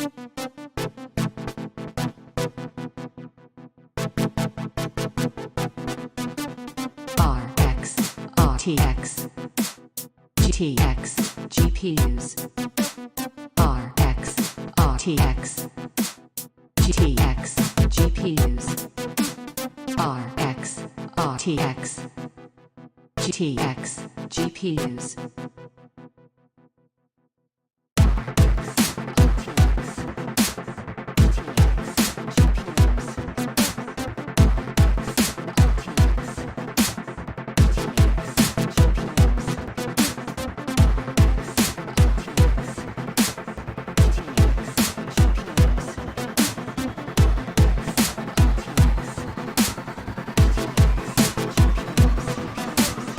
RX, RTX, GTX, GPUs. RX, RTX, GTX, GPUs. RX, RTX, GTX, GPUs. RTX, GTX, GPUs. RX,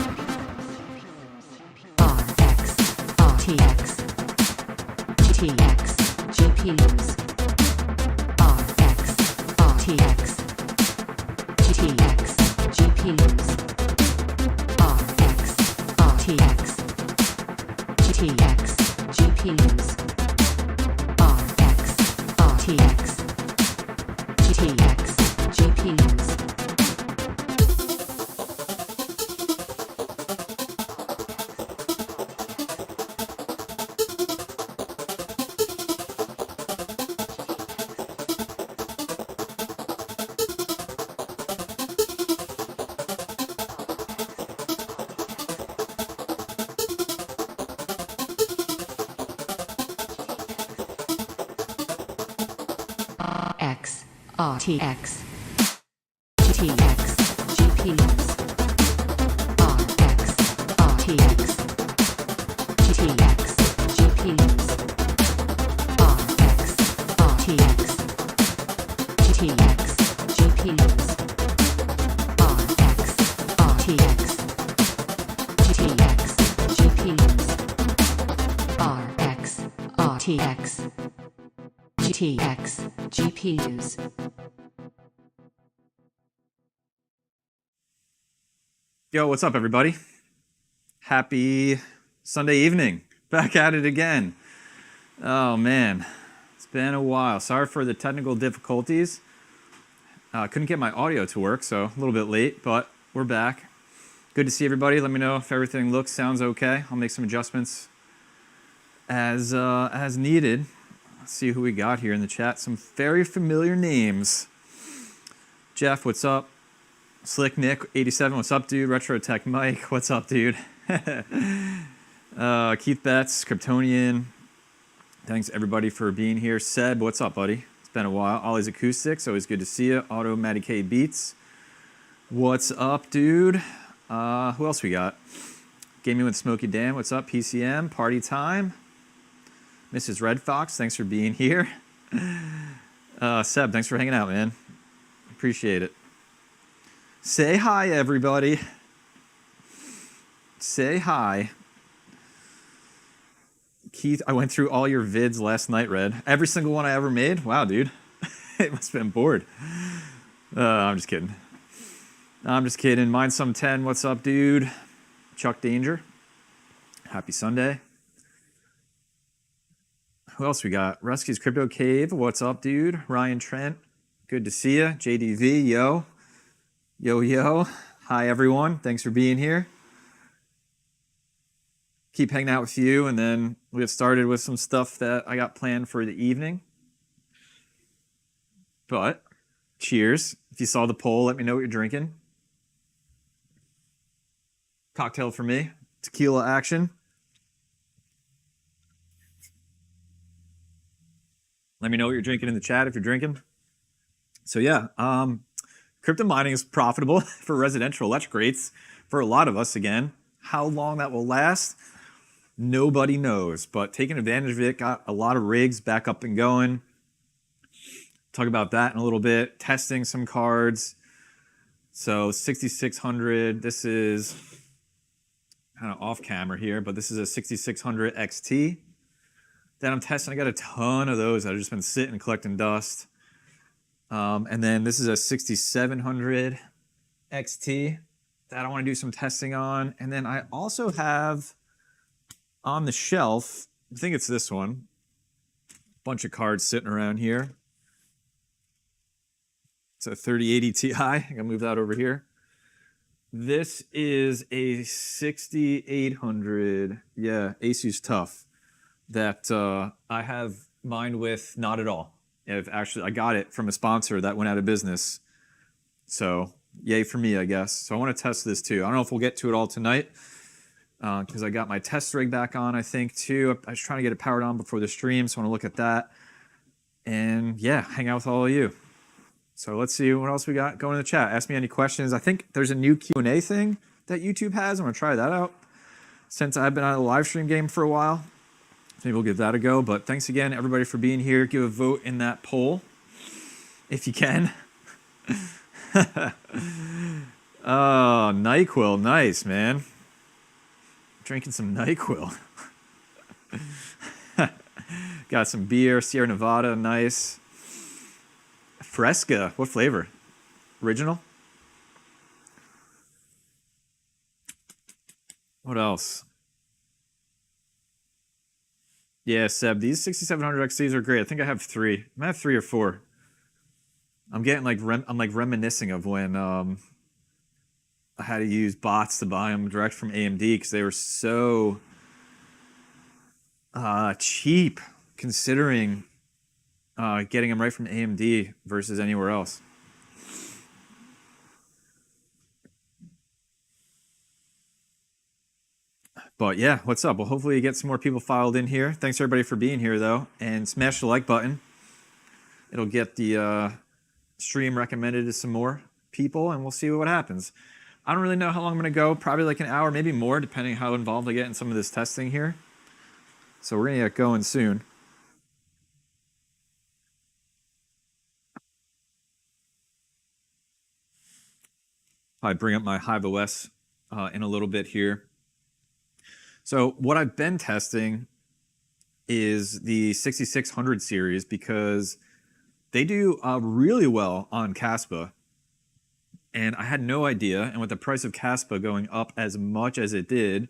RTX, GTX, GPUs. RX, RTX, GTX, GPUs. RX, RTX, GTX, GPUs. RX, RTX, GTX, GPUs. RX, RTX, GTX, GPUs. RX, RTX, GTX, GPUs. RX, RTX, GTX, GPUs. RX, RTX, GTX, GPUs. Yo, what's up, everybody? Happy Sunday evening. Back at it again. Oh, man. It's been a while. Sorry for the technical difficulties. Couldn't get my audio to work, so a little bit late, but we're back. Good to see everybody. Let me know if everything looks, sounds okay. I'll make some adjustments as needed. Let's see who we got here in the chat. Some very familiar names. Jeff, what's up? Slick Nick 87, what's up, dude? Retro Tech Mike, what's up, dude? Keith Betts, Kryptonian. Thanks everybody for being here. Seb, what's up, buddy? It's been a while. Ollie's Acoustics, always good to see you. Auto Matty K Beats, what's up, dude? Who else we got? Gaming with Smokey Dan, what's up? PCM, Party Time. Mrs. Red Fox, thanks for being here. Seb, thanks for hanging out, man. Appreciate it. Say hi, everybody. Say hi. Keith, I went through all your vids last night, Red. Every single one I ever made? Wow, dude. It must have been bored. I'm just kidding. I'm just kidding. Mind Some 10, what's up, dude? Chuck Danger. Happy Sunday. Who else we got? Rusky's Crypto Cave, what's up, dude? Ryan Trent, good to see you. JDV, yo. Yo. Hi, everyone. Thanks for being here. Keep hanging out with you, and then we'll get started with some stuff that I got planned for the evening. But, cheers. If you saw the poll, let me know what you're drinking. Cocktail for me. Tequila action. Let me know what you're drinking in the chat if you're drinking. So yeah, crypto mining is profitable for residential electric rates for a lot of us again. How long that will last, nobody knows. But taking advantage of it, got a lot of rigs back up and going. Talk about that in a little bit. Testing some cards. So 6600, this is kind of off camera here, but this is a 6600 XT that I'm testing. I got a ton of those that have just been sitting and collecting dust. And then this is a 6700 XT that I want to do some testing on. And then I also have on the shelf, I think it's this one, Bunch of cards sitting around here. It's a 3080 Ti. I'm gonna move that over here. This is a 6800. Yeah, Asus Tough that I have mine with not at all. I got it from a sponsor that went out of business. So yay for me, I guess. So I want to test this too. I don't know if we'll get to it all tonight because I got my test rig back on, I think, too. I was trying to get it powered on before the stream, so I want to look at that. And yeah, hang out with all of you. So let's see what else we got going in the chat. Ask me any questions. I think there's a new Q&A thing that YouTube has. I'm going to try that out since I've been on the live stream game for a while. Maybe we'll give that a go. But thanks again, everybody, for being here. Give a vote in that poll if you can. Oh, NyQuil. Nice, man. Drinking some NyQuil. Got some beer. Sierra Nevada. Nice. Fresca. What flavor? Original? What else? Yeah, Seb, these 6700 XTs are great. I think I have 3. I might have 3 or 4. I'm getting like I'm like reminiscing of when I had to use bots to buy them direct from AMD because they were so cheap considering getting them right from AMD versus anywhere else. But yeah, what's up? Well, hopefully you get some more people filed in here. Thanks everybody for being here though, and smash the like button. It'll get the stream recommended to some more people, and we'll see what happens. I don't really know how long I'm gonna go. Probably like an hour, maybe more, depending how involved I get in some of this testing here. So we're gonna get going soon. I bring up my Hive OS in a little bit here. So what I've been testing is the 6600 series because they do really well on Caspa. And I had no idea, and with the price of Caspa going up as much as it did,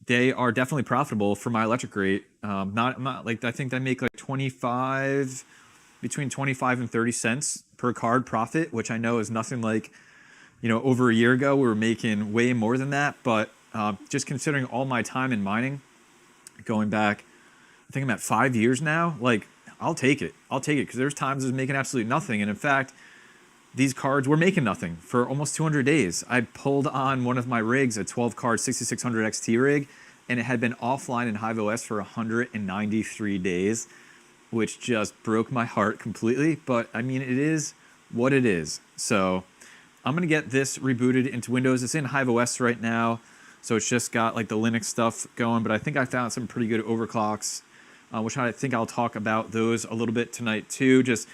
they are definitely profitable for my electric rate. Not like, I think they make like between 25 and 30 cents per card profit, which I know is nothing like, you know, over a year ago we were making way more than that. But just considering all my time in mining, going back, I think I'm at 5 years now, like, I'll take it. I'll take it because there's times I was making absolutely nothing. And in fact, these cards were making nothing for almost 200 days. I pulled on one of my rigs, a 12-card 6600 XT rig, and it had been offline in Hive OS for 193 days, which just broke my heart completely. But I mean, it is what it is. So I'm going to get this rebooted into Windows. It's in Hive OS right now, so it's just got like the Linux stuff going. But I think I found some pretty good overclocks, which I think I'll talk about those a little bit tonight too. Just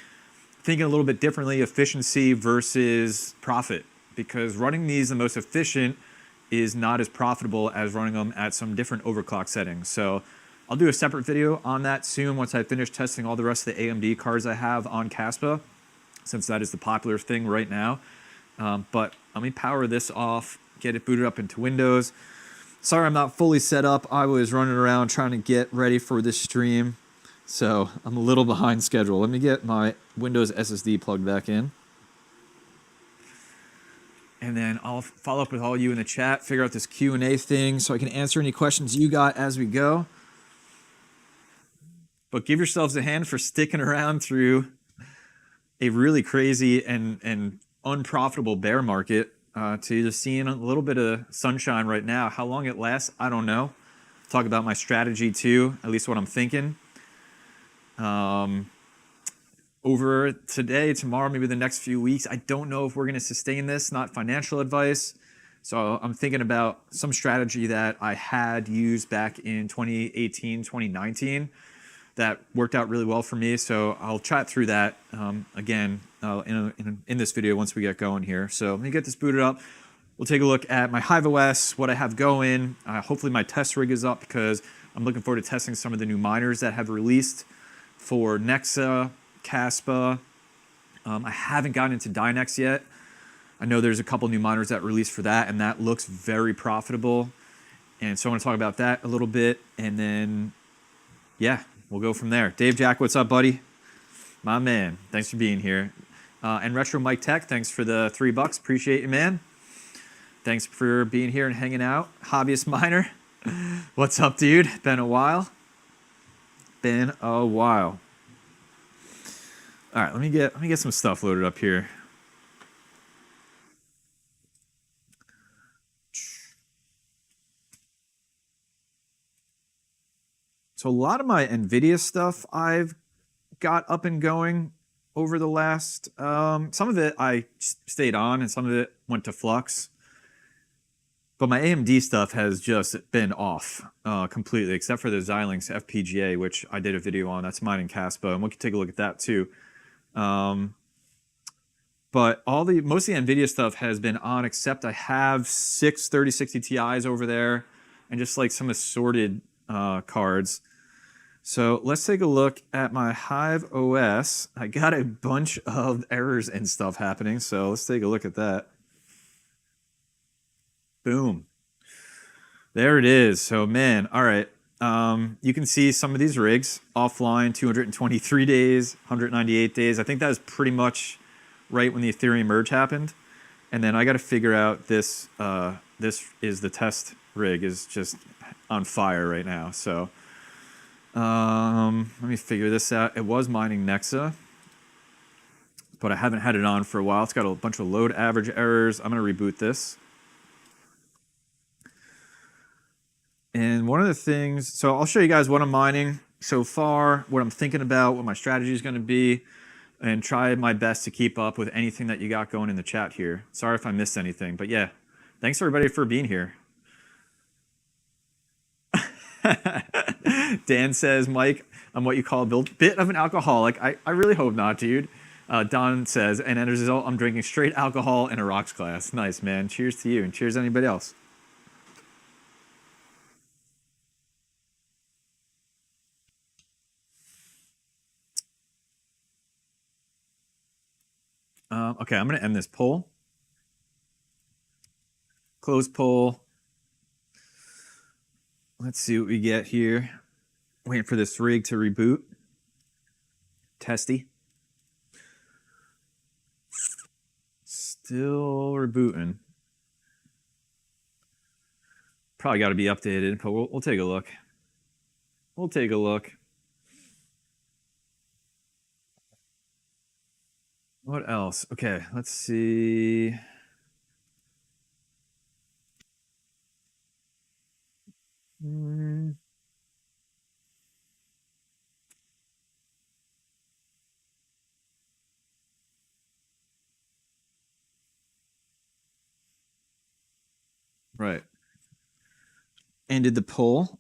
thinking a little bit differently, efficiency versus profit, because running these the most efficient is not as profitable as running them at some different overclock settings. So I'll do a separate video on that soon once I finish testing all the rest of the AMD cards I have on Caspa, since that is the popular thing right now. But let me power this off, get it booted up into Windows. Sorry I'm not fully set up. I was running around trying to get ready for this stream, so I'm a little behind schedule. Let me get my Windows SSD plugged back in. And then I'll follow up with all you in the chat, figure out this Q&A thing so I can answer any questions you got as we go. But give yourselves a hand for sticking around through a really crazy and unprofitable bear market to just seeing a little bit of sunshine right now. How long it lasts, I don't know. Talk about my strategy too, at least what I'm thinking. Over today, tomorrow, maybe the next few weeks, I don't know if we're going to sustain this, not financial advice. So I'm thinking about some strategy that I had used back in 2018, 2019 that worked out really well for me. So I'll chat through that again in this video once we get going here. So let me get this booted up. We'll take a look at my Hive OS, what I have going. Hopefully my test rig is up because I'm looking forward to testing some of the new miners that have released for Nexa, Caspa. I haven't gotten into Dynex yet. I know there's a couple new miners that released for that, and that looks very profitable. And so I want to talk about that a little bit. And then, yeah, we'll go from there. Dave Jack, what's up, buddy? My man, thanks for being here. And Retro Mike Tech, thanks for the $3. Appreciate you, man. Thanks for being here and hanging out. Hobbyist Miner, what's up, dude? Been a while. Been a while. All right, let me get some stuff loaded up here. So a lot of my NVIDIA stuff I've got up and going over the last, some of it I stayed on and some of it went to flux. But my AMD stuff has just been off completely, except for the Xilinx FPGA, which I did a video on. That's mine in Caspa, and we can take a look at that too. But most of the NVIDIA stuff has been on, except I have 6 3060 Ti's over there, and just like some assorted cards. So let's take a look at my Hive OS. I got a bunch of errors and stuff happening, so let's take a look at that. Boom. There it is. So man, all right. You can see some of these rigs offline, 223 days, 198 days. I think that was pretty much right when the Ethereum merge happened. And then I got to figure out this. This is the test rig is just on fire right now. So let me figure this out. It was mining Nexa, but I haven't had it on for a while. It's got a bunch of load average errors. I'm going to reboot this. And one of the things, so I'll show you guys what I'm mining so far, what I'm thinking about, what my strategy is going to be, and try my best to keep up with anything that you got going in the chat here. Sorry if I missed anything, but yeah, thanks everybody for being here. Dan says, Mike, I'm what you call a bit of an alcoholic. I really hope not, dude. Don says, and as a result, I'm drinking straight alcohol in a rocks glass. Nice, man. Cheers to you, and cheers to anybody else. Okay, I'm going to end this poll. Close poll. Let's see what we get here. Waiting for this rig to reboot. Testy. Still rebooting. Probably got to be updated, but we'll take a look. We'll take a look. What else? Okay, let's see. Right. Ended the poll.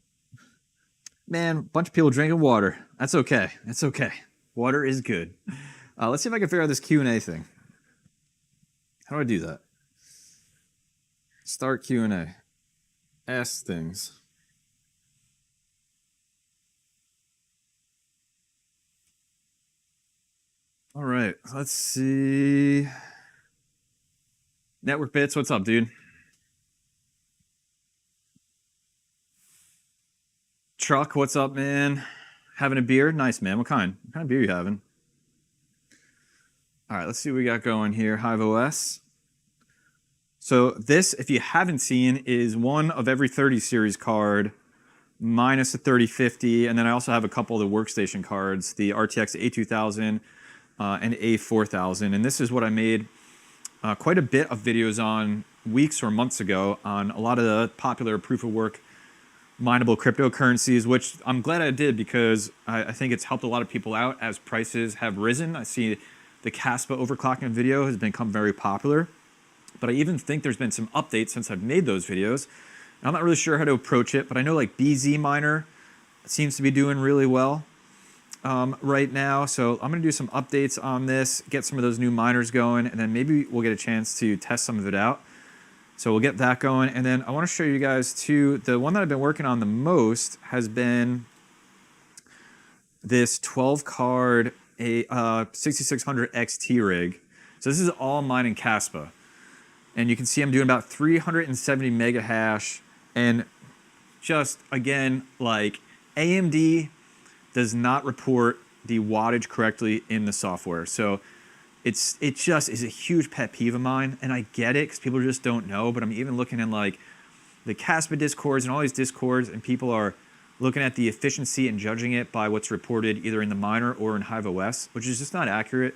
Man, a bunch of people drinking water. That's okay. That's okay. Water is good. Let's see if I can figure out this Q&A thing. How do I do that? Start Q&A. Ask things. All right, let's see. Network Bits, what's up, dude? Truck, what's up, man? Having a beer? Nice, man. What kind? What kind of beer you having? All right, let's see what we got going here. Hive OS. So this, if you haven't seen, is one of every 30 series card minus a 3050. And then I also have a couple of the workstation cards, the RTX A2000 and A4000. And this is what I made quite a bit of videos on weeks or months ago on a lot of the popular proof of work mineable cryptocurrencies, which I'm glad I did because I think it's helped a lot of people out as prices have risen. I see the Caspa overclocking video has become very popular, but I even think there's been some updates since I've made those videos. And I'm not really sure how to approach it, but I know like BZ Miner seems to be doing really well right now. So I'm gonna do some updates on this, get some of those new miners going, and then maybe we'll get a chance to test some of it out. So we'll get that going. And then I wanna show you guys too, the one that I've been working on the most has been this 12 card a 6600 XT rig. So this is all mine in Caspa. And you can see I'm doing about 370 mega hash. And just, again, like AMD does not report the wattage correctly in the software. So it just is a huge pet peeve of mine, and I get it because people just don't know. But I'm even looking in like the Caspa discords and all these discords, and people are looking at the efficiency and judging it by what's reported either in the miner or in Hive OS, which is just not accurate.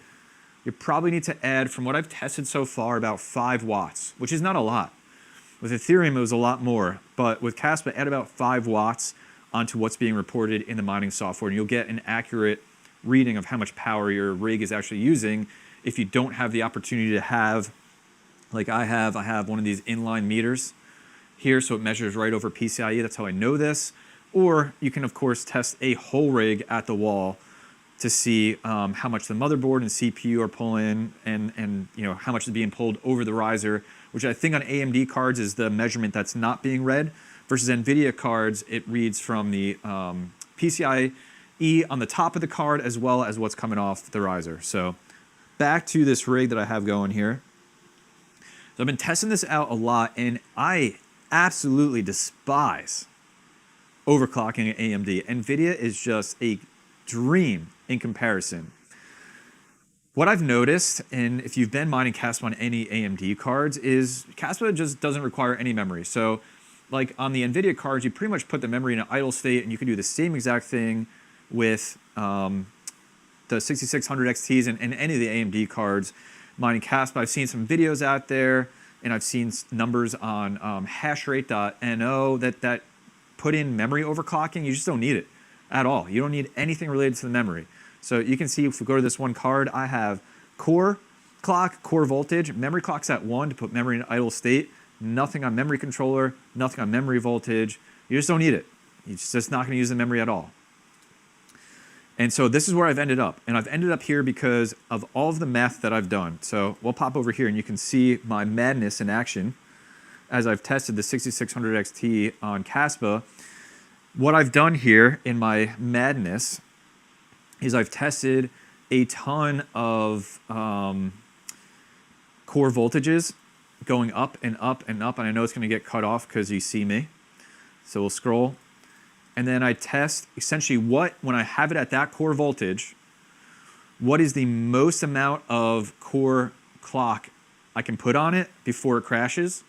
You probably need to add, from what I've tested so far, about 5 watts, which is not a lot. With Ethereum, it was a lot more, but with Caspa, add about 5 watts onto what's being reported in the mining software, and you'll get an accurate reading of how much power your rig is actually using. If you don't have the opportunity to have, like I have one of these inline meters here, so it measures right over PCIe. That's how I know this. Or you can, of course, test a whole rig at the wall to see how much the motherboard and CPU are pulling, and you know how much is being pulled over the riser, which I think on AMD cards is the measurement that's not being read, versus NVIDIA cards, it reads from the PCIe on the top of the card as well as what's coming off the riser. So back to this rig that I have going here. So I've been testing this out a lot, and I absolutely despise overclocking at AMD. NVIDIA is just a dream in comparison. What I've noticed, and if you've been mining Caspa on any AMD cards, is Caspa just doesn't require any memory. So like on the NVIDIA cards, you pretty much put the memory in an idle state, and you can do the same exact thing with the 6600 XTs and any of the AMD cards mining Caspa. I've seen some videos out there, and I've seen numbers on hashrate.no that put in memory overclocking. You just don't need it at all. You don't need anything related to the memory. So you can see if we go to this one card, I have core clock, core voltage, memory clock's at 1 to put memory in idle state, nothing on memory controller, nothing on memory voltage. You just don't need it. You're just not going to use the memory at all. And so this is where I've ended up. And I've ended up here because of all of the math that I've done. So we'll pop over here and you can see my madness in action as I've tested the 6600 XT on Caspa. What I've done here in my madness is I've tested a ton of core voltages going up and up and up. And I know it's going to get cut off because you see me. So we'll scroll. And then I test essentially when I have it at that core voltage, what is the most amount of core clock I can put on it before it crashes.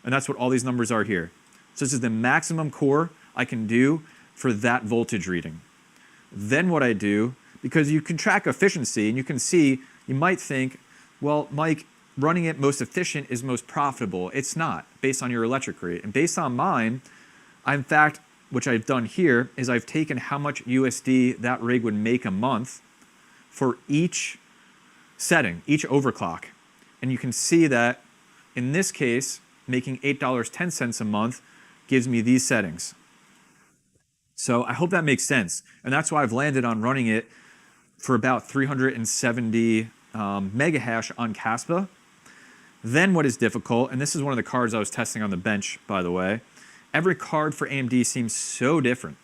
And that's what all these numbers are here. So this is the maximum core I can do for that voltage reading. Then what I do, because you can track efficiency and you can see, you might think, well, Mike, running it most efficient is most profitable. It's not, based on your electric rate. And based on mine, in fact, which I've done here, is I've taken how much USD that rig would make a month for each setting, each overclock. And you can see that in this case, making $8.10 a month gives me these settings. So I hope that makes sense. And that's why I've landed on running it for about 370 mega hash on Caspa. Then what is difficult, and this is one of the cards I was testing on the bench, by the way, every card for AMD seems so different.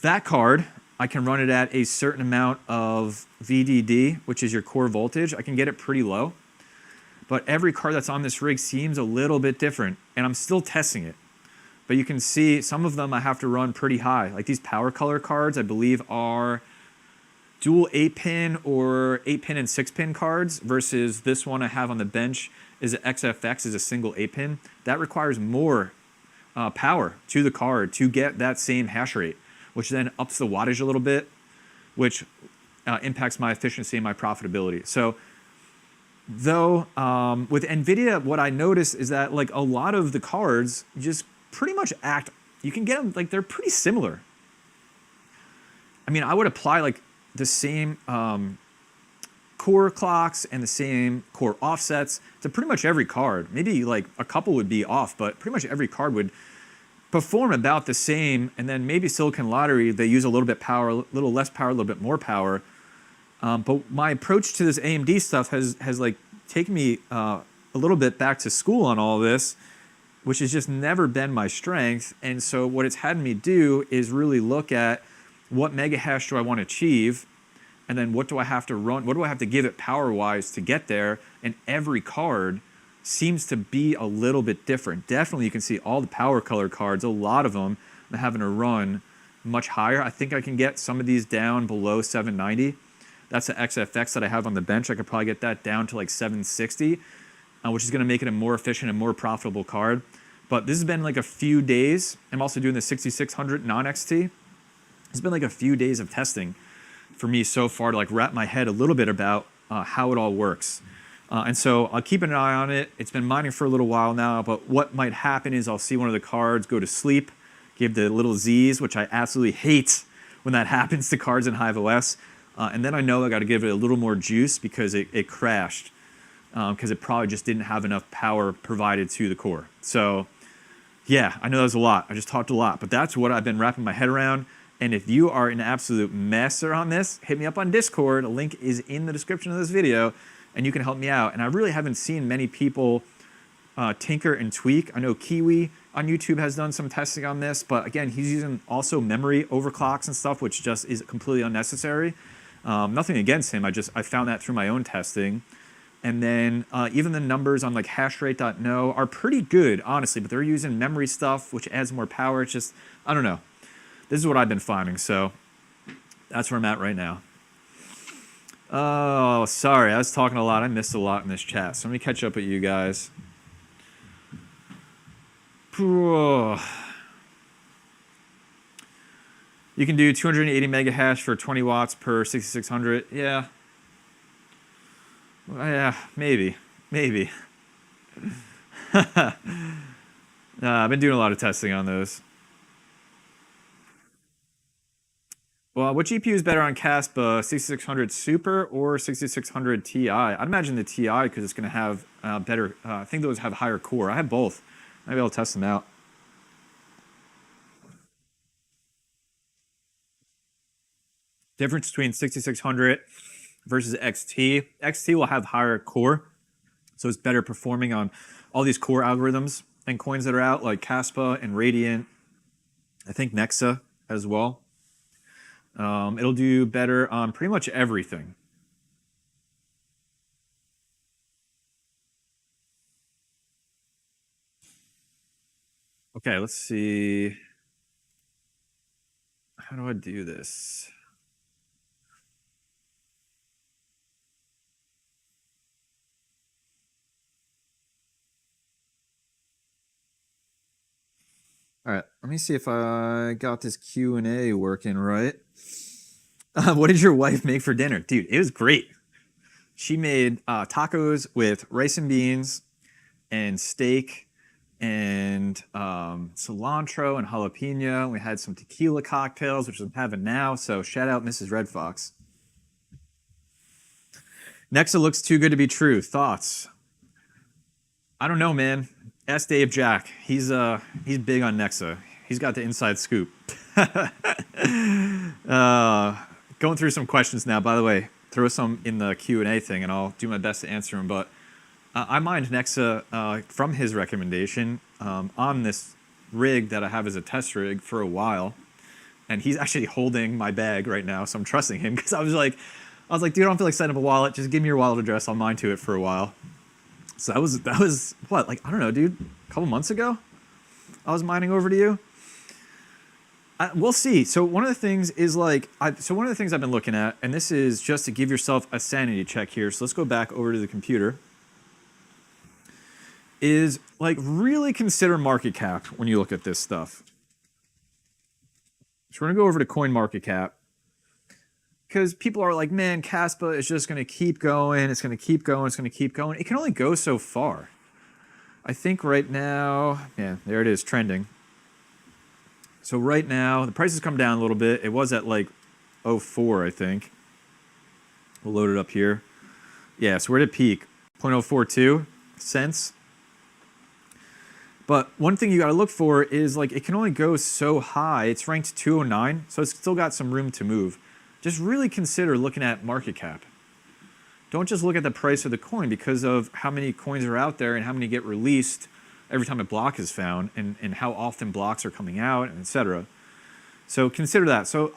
That card, I can run it at a certain amount of VDD, which is your core voltage. I can get it pretty low. But every card that's on this rig seems a little bit different, and I'm still testing it. But you can see some of them I have to run pretty high. Like these power color cards, I believe are dual 8-pin or 8-pin and 6-pin cards versus this one I have on the bench is an XFX, is a single 8-pin. That requires more power to the card to get that same hash rate, which then ups the wattage a little bit, which impacts my efficiency and my profitability. So though with NVIDIA, what I notice is that like a lot of the cards just pretty much act, you can get them, like they're pretty similar. I mean, I would apply like the same core clocks and the same core offsets to pretty much every card. Maybe like a couple would be off, but pretty much every card would perform about the same. And then maybe Silicon Lottery, they use a little bit power, a little less power, a little bit more power. But my approach to this AMD stuff has like taken me a little bit back to school on all this, which has just never been my strength. And so what it's had me do is really look at what mega hash do I want to achieve, and then what do I have to run, what do I have to give it power-wise to get there, and every card seems to be a little bit different. Definitely you can see all the power color cards, a lot of them I'm having to run much higher. I think I can get some of these down below 790. That's the XFX that I have on the bench. I could probably get that down to like 760, which is going to make it a more efficient and more profitable card. But this has been like a few days. I'm also doing the 6600 non-XT. It's been like a few days of testing for me so far to like wrap my head a little bit about how it all works. And so I'll keep an eye on it. It's been mining for a little while now, but what might happen is I'll see one of the cards go to sleep, give the little Z's, which I absolutely hate when that happens to cards in Hive OS. And then I know I got to give it a little more juice because it crashed, because it probably just didn't have enough power provided to the core. So yeah, I know that was a lot. I just talked a lot, but that's what I've been wrapping my head around. And if you are an absolute messer on this, hit me up on Discord. A link is in the description of this video, and you can help me out. And I really haven't seen many people tinker and tweak. I know Kiwi on YouTube has done some testing on this, but again, he's using also memory overclocks and stuff, which just is completely unnecessary. Nothing against him. I found that through my own testing. And then even the numbers on like hashrate.no are pretty good, honestly, but they're using memory stuff, which adds more power. It's just, I don't know. This is what I've been finding, so that's where I'm at right now. Oh, sorry, I was talking a lot. I missed a lot in this chat, so let me catch up with you guys. You can do 280 mega hash for 20 watts per 6600. Yeah. Yeah, maybe. I've been doing a lot of testing on those. Well, what GPU is better on Caspa, 6600 Super or 6600 Ti? I'd imagine the Ti because it's going to have better, I think those have higher core. I have both. Maybe I'll test them out. Difference between 6600 versus XT. XT will have higher core, so it's better performing on all these core algorithms and coins that are out, like Caspa and Radiant. I think Nexa as well. It'll do better on pretty much everything. Okay, let's see. How do I do this? All right, let me see if I got this Q&A working right. What did your wife make for dinner? Dude, it was great. She made tacos with rice and beans and steak and cilantro and jalapeno. We had some tequila cocktails, which I'm having now, so shout out Mrs. Red Fox. Nexa looks too good to be true. Thoughts? I don't know, man. Ask Dave Jack. He's big on Nexa. He's got the inside scoop. Going through some questions now. By the way, throw some in the Q&A thing, and I'll do my best to answer them. But I mined Nexa from his recommendation on this rig that I have as a test rig for a while, and he's actually holding my bag right now, so I'm trusting him because I was like, dude, I don't feel like setting up a wallet. Just give me your wallet address. I'll mine to it for a while. So that was what, like, I don't know, dude, a couple months ago I was mining over to you. We'll see. So one of the things is like, one of the things I've been looking at, and this is just to give yourself a sanity check here. So let's go back over to the computer. Is like really consider market cap when you look at this stuff. So we're gonna go over to coin market cap. Because people are like, man, Caspa is just going to keep going. It's going to keep going. It's going to keep going. It can only go so far. I think right now, yeah, there it is, trending. So right now, the price has come down a little bit. It was at like 0.04, I think. We'll load it up here. Yeah, so we're at a peak, 0.042 cents. But one thing you got to look for is like it can only go so high. It's ranked 209, so it's still got some room to move. Just really consider looking at market cap. Don't just look at the price of the coin because of how many coins are out there and how many get released every time a block is found and how often blocks are coming out, and et cetera. So consider that. So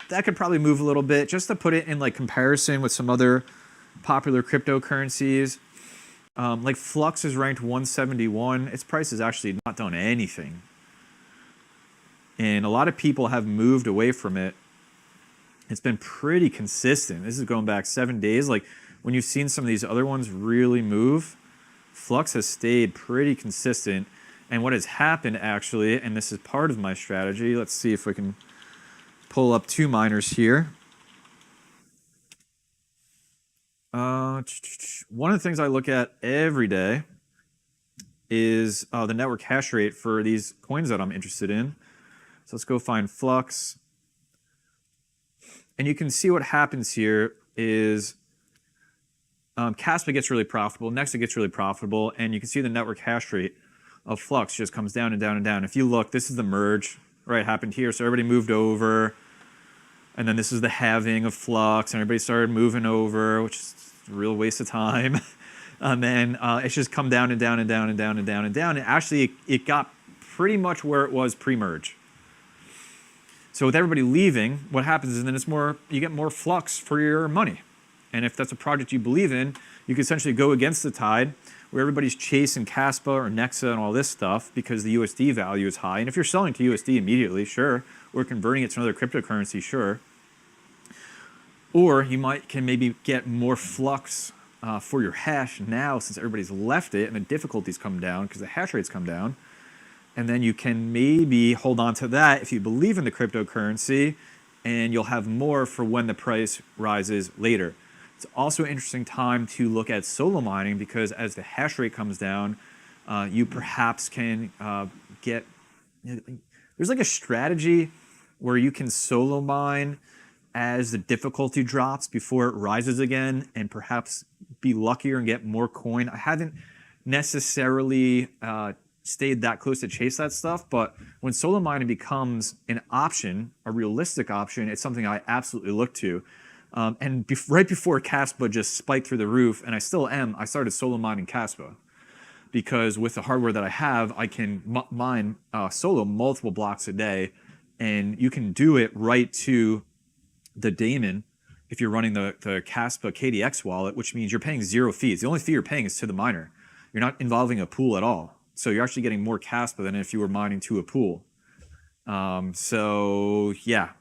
that could probably move a little bit just to put it in like comparison with some other popular cryptocurrencies. Like Flux is ranked 171. Its price has actually not done anything. And a lot of people have moved away from it. It's been pretty consistent. This is going back 7 days. Like when you've seen some of these other ones really move, Flux has stayed pretty consistent. And what has happened actually, and this is part of my strategy, let's see if we can pull up 2 miners here. One of the things I look at every day is the network hash rate for these coins that I'm interested in. So let's go find Flux. And you can see what happens here is Caspa gets really profitable, Nexa gets really profitable, and you can see the network hash rate of Flux just comes down and down and down. If you look, this is the merge, right, happened here. So everybody moved over. And then this is the halving of Flux, and everybody started moving over, which is a real waste of time. And then it's just come down and down and down and down and down and down. And actually, it got pretty much where it was pre-merge. So with everybody leaving, what happens is then it's more, you get more Flux for your money. And if that's a project you believe in, you can essentially go against the tide, where everybody's chasing Caspa or Nexa and all this stuff because the USD value is high. And if you're selling to USD immediately, sure, or converting it to another cryptocurrency, sure. Or you can maybe get more Flux for your hash now since everybody's left it and the difficulties come down because the hash rates come down. And then you can maybe hold on to that if you believe in the cryptocurrency, and you'll have more for when the price rises later. It's also an interesting time to look at solo mining because as the hash rate comes down, you perhaps can get, there's like a strategy where you can solo mine as the difficulty drops before it rises again and perhaps be luckier and get more coin. I haven't necessarily stayed that close to chase that stuff, but when solo mining becomes an option, a realistic option, it's something I absolutely look to. And right before Caspa just spiked through the roof, and I still am, I started solo mining Caspa because with the hardware that I have, I can mine solo multiple blocks a day, and you can do it right to the daemon if you're running the Caspa KDX wallet, which means you're paying 0 fees. The only fee you're paying is to the miner. You're not involving a pool at all. So you're actually getting more Caspa than if you were mining to a pool. So yeah,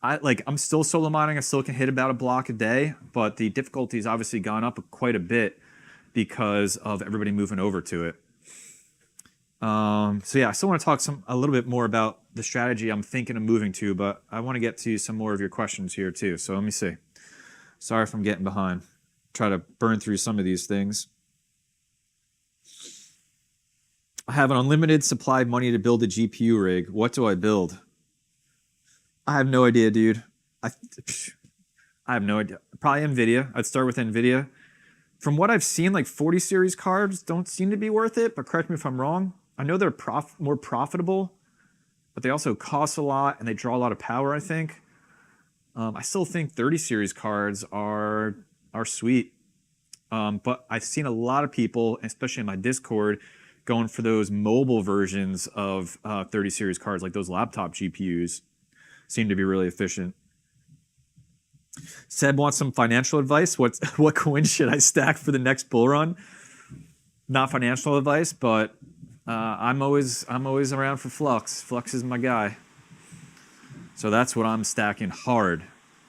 I'm still solo mining. I still can hit about a block a day, but the difficulty has obviously gone up quite a bit because of everybody moving over to it. So yeah, I still want to talk a little bit more about the strategy I'm thinking of moving to, but I want to get to some more of your questions here too. So let me see. Sorry if I'm getting behind. Try to burn through some of these things. I have an unlimited supply of money to build a GPU rig. What do I build? I have no idea, dude. I have no idea. Probably NVIDIA. I'd start with NVIDIA. From what I've seen, like 40 series cards don't seem to be worth it, but correct me if I'm wrong. I know they're more profitable, but they also cost a lot and they draw a lot of power, I think. I still think 30 series cards are sweet. But I've seen a lot of people, especially in my Discord, going for those mobile versions of 30 series cards, like those laptop GPUs. Seem to be really efficient. Seb wants some financial advice. What coins should I stack for the next bull run? Not financial advice, but I'm always around for Flux. Flux is my guy. So that's what I'm stacking hard.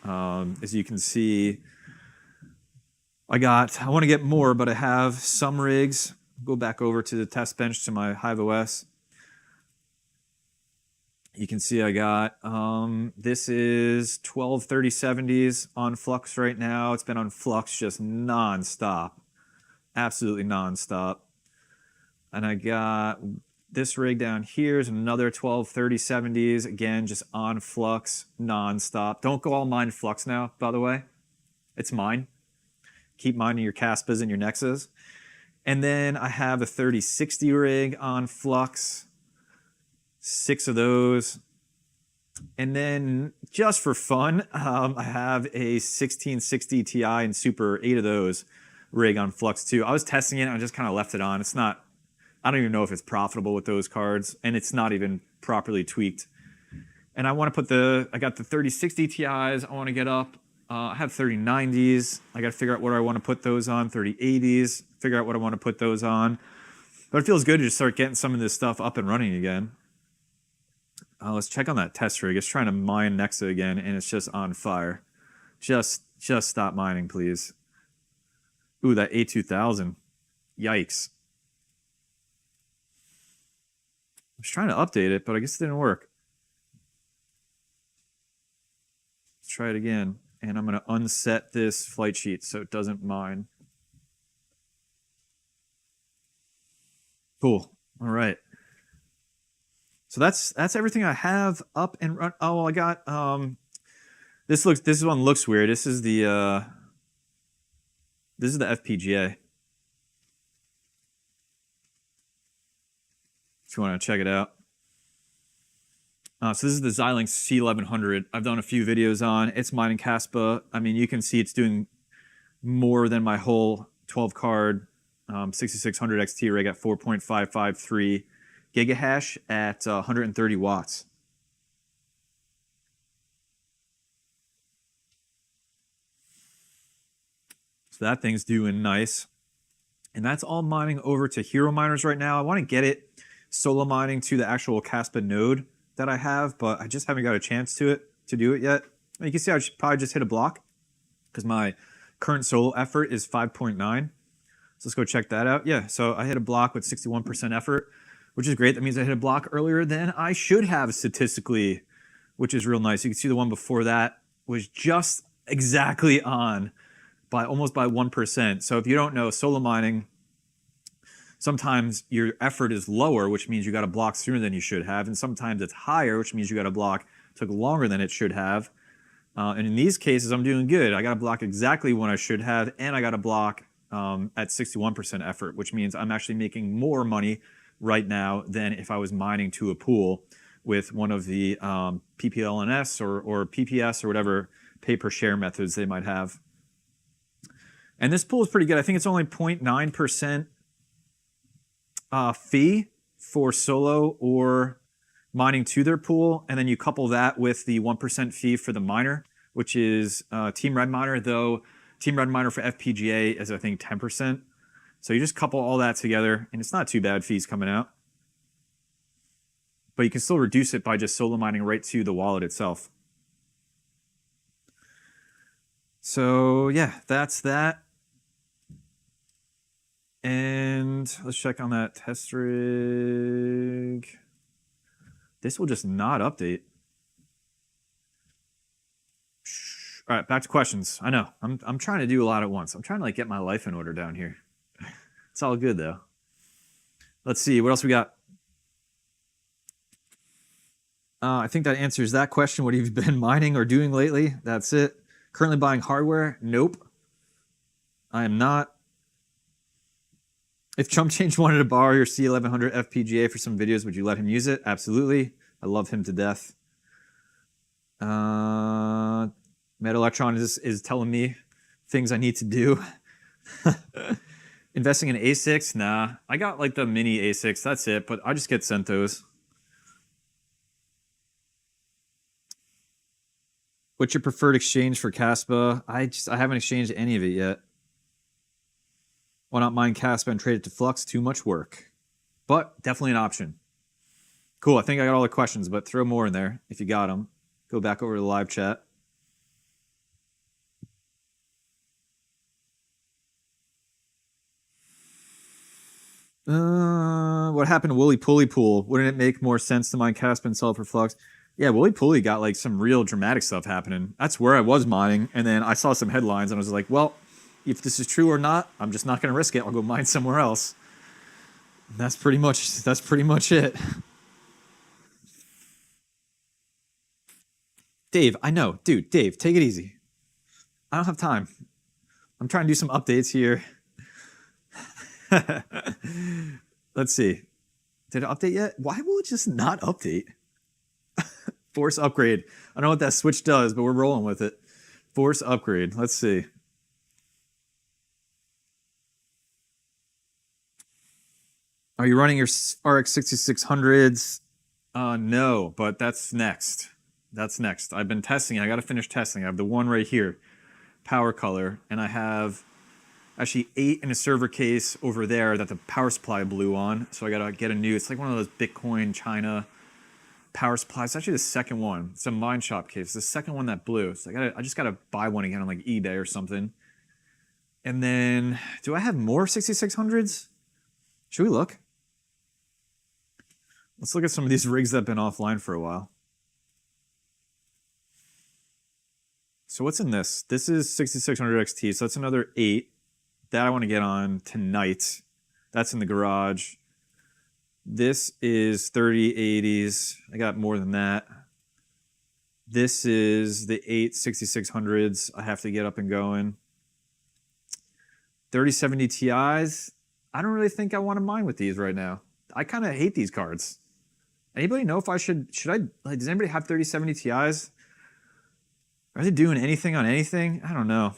As you can see, I want to get more, but I have some rigs. Go back over to the test bench to my Hive OS. You can see I got, this is 12 3070s on Flux right now. It's been on Flux just nonstop, absolutely nonstop. And I got this rig down here is another 12 3070s, again, just on Flux nonstop. Don't go all mine Flux now, by the way. It's mine. Keep mining your Caspas and your Nexas. And then I have a 3060 rig on Flux. 6 of those. And then just for fun, I have a 1660 Ti and Super 8 of those rig on Flux too. I was testing it and I just kind of left it on. It's not, I don't even know if it's profitable with those cards, and it's not even properly tweaked. And I want to put I got the 3060 Ti's I want to get up. I have 3090s. I got to figure out what I want to put those on. 3080s, figure out what I want to put those on. But it feels good to just start getting some of this stuff up and running again. Let's check on that test rig. It's trying to mine Nexa again, and it's just on fire. Just stop mining, please. Ooh, that A2000. Yikes. I was trying to update it, but I guess it didn't work. Let's try it again. And I'm going to unset this flight sheet so it doesn't mine. Cool. All right. So that's everything I have up and run. Oh, I got this one looks weird. This is the FPGA. If you want to check it out. So this is the Xilinx C1100. I've done a few videos on. It's mining Caspa. I mean, you can see it's doing more than my whole 12 card 6600 XT rig at 4.553 gigahash at 130 watts. So that thing's doing nice. And that's all mining over to Hero Miners right now. I want to get it solo mining to the actual Caspa node that I have, but I just haven't got a chance to do it yet. And you can see I should probably just hit a block because my current solo effort is 5.9. So let's go check that out. Yeah, so I hit a block with 61% effort, which is great. That means I hit a block earlier than I should have statistically, which is real nice. You can see the one before that was just exactly on by almost by 1%. So if you don't know, solo mining, sometimes your effort is lower, which means you got a block sooner than you should have, and sometimes it's higher, which means you got a block took longer than it should have. And in these cases, I'm doing good. I got a block exactly when I should have, and I got a block at 61% effort, which means I'm actually making more money right now than if I was mining to a pool with one of the PPLNS or PPS or whatever pay per share methods they might have. And this pool is pretty good. I think it's only 0.9% fee for solo or mining to their pool, and then you couple that with the 1% fee for the miner, which is Team Red Miner, though Team Red Miner for FPGA is I think 10%. So you just couple all that together, and it's not too bad fees coming out. But you can still reduce it by just solo mining right to the wallet itself. So yeah, that's that. And let's check on that test rig. This will just not update. All right, back to questions. I know, I'm trying to do a lot at once. I'm trying to like get my life in order down here. It's all good though. Let's see, what else we got? I think that answers that question. What have you been mining or doing lately? That's it. Currently buying hardware? Nope. I am not. If Chump Change wanted to borrow your C1100 FPGA for some videos, would you let him use it? Absolutely. I love him to death. Meta Electron is telling me things I need to do. Investing in ASICs? Nah. I got like the mini ASICs. That's it. But I just get sent those. What's your preferred exchange for Caspa? I haven't exchanged any of it yet. Why not mine Caspa and trade it to Flux? Too much work. But definitely an option. Cool, I think I got all the questions, but throw more in there if you got them. Go back over to the live chat. What happened to Wooly Pulley Pool? Wouldn't it make more sense to mine Caspa and sell it for Flux? Yeah, Wooly Pulley got like some real dramatic stuff happening. That's where I was mining, and then I saw some headlines and I was like, well, if this is true or not, I'm just not going to risk it. I'll go mine somewhere else. And that's pretty much it. Dave, I know. Dude, Dave, take it easy. I don't have time. I'm trying to do some updates here. Let's see. Did it update yet? Why will it just not update? Force upgrade. I don't know what that switch does, but we're rolling with it. Force upgrade. Let's see. Are you running your RX 6600s? No, but that's next. That's next. I've been testing. I got to finish testing. I have the one right here, power color, and I have actually 8 in a server case over there that the power supply blew on. So I got to get a new. It's like one of those Bitcoin China power supply. It's actually the second one. It's a mine shop case. It's the second one that blew. So I just gotta buy one again on like eBay or something. And then, do I have more 6600s? Should we look? Let's look at some of these rigs that have been offline for a while. So what's in this? This is 6600 XT, so that's another 8. That I want to get on tonight. That's in the garage. This is 3080s. I got more than that. This is the 8 6600s I have to get up and going. 3070 Ti's. I don't really think I want to mine with these right now. I kind of hate these cards. Anybody know if I should I, like, does anybody have 3070 Ti's? Are they doing anything on anything? I don't know.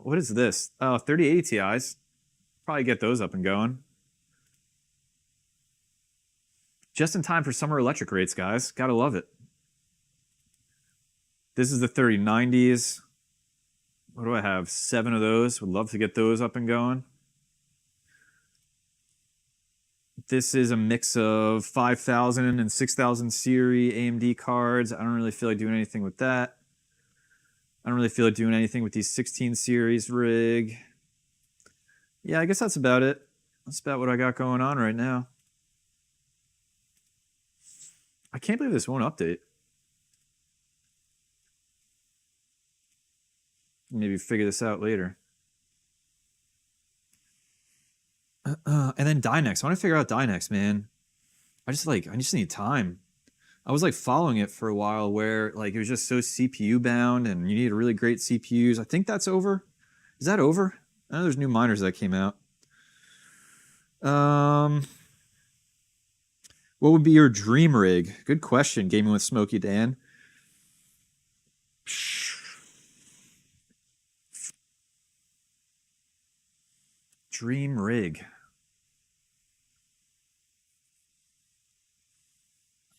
What is this? Oh, 3080 Ti's. Probably get those up and going. Just in time for summer electric rates, guys. Gotta love it. This is the 3090s. What do I have? 7 of those. Would love to get those up and going. This is a mix of 5000 and 6000 series AMD cards. I don't really feel like doing anything with that. I don't really feel like doing anything with these 16 series rig. Yeah, I guess that's about it. That's about what I got going on right now. I can't believe this won't update. Maybe figure this out later. And then Dynex. I want to figure out Dynex, man. I just need time. I was like following it for a while where like it was just so CPU bound and you need really great CPUs. I think that's over. Is that over? I know there's new miners that came out. What would be your dream rig? Good question, Gaming with Smokey Dan. Dream rig.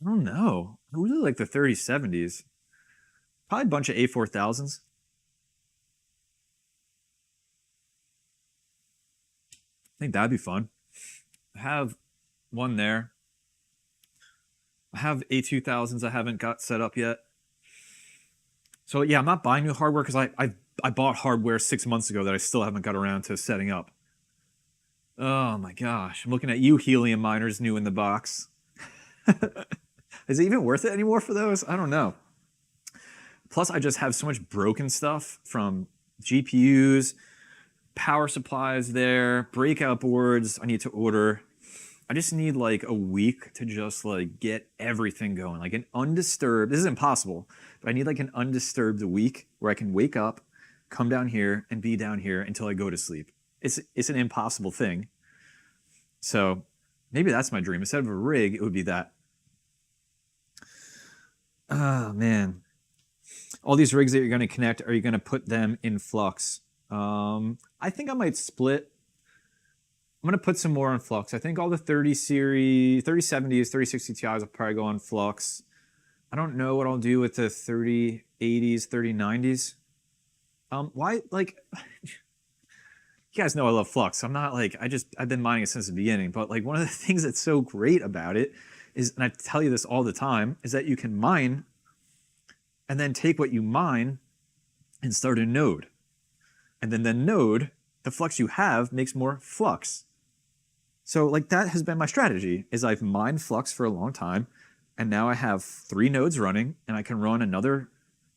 I don't know. I really like the 3070s. Probably a bunch of A4000s. I think that'd be fun. I have one there. I have A2000s I haven't got set up yet. So yeah, I'm not buying new hardware because I bought hardware 6 months ago that I still haven't got around to setting up. Oh my gosh. I'm looking at you, helium miners, new in the box. Is it even worth it anymore for those? I don't know. Plus, I just have so much broken stuff from GPUs, power supplies there, breakout boards I need to order. I just need like a week to just like get everything going, like an undisturbed, this is impossible, but I need like an undisturbed week where I can wake up, come down here and be down here until I go to sleep. It's an impossible thing. So maybe that's my dream. Instead of a rig, it would be that. Oh man. All these rigs that you're going to connect, are you going to put them in flux? I think I might split. I'm going to put some more on flux. I think all the 30 series, 3070s, 3060 Ti's will probably go on flux. I don't know what I'll do with the 3080s, 3090s. Why, like, you guys know I love flux. I'm not like, I've been mining it since the beginning, but like one of the things that's so great about it is, and I tell you this all the time, is that you can mine and then take what you mine and start a node. And then the node, the flux you have, makes more flux. So like that has been my strategy, is I've mined flux for a long time, and now I have 3 nodes running, and I can run another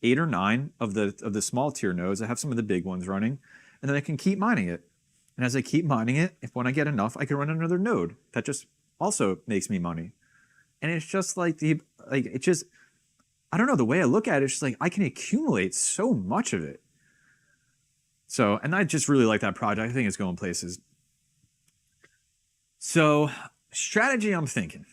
8 or 9 of the small tier nodes. I have some of the big ones running, and then I can keep mining it. And as I keep mining it, when I get enough, I can run another node that just also makes me money. And it's just like I don't know, the way I look at it, it's just like I can accumulate so much of it. So, and I just really like that project. I think it's going places. So, strategy I'm thinking,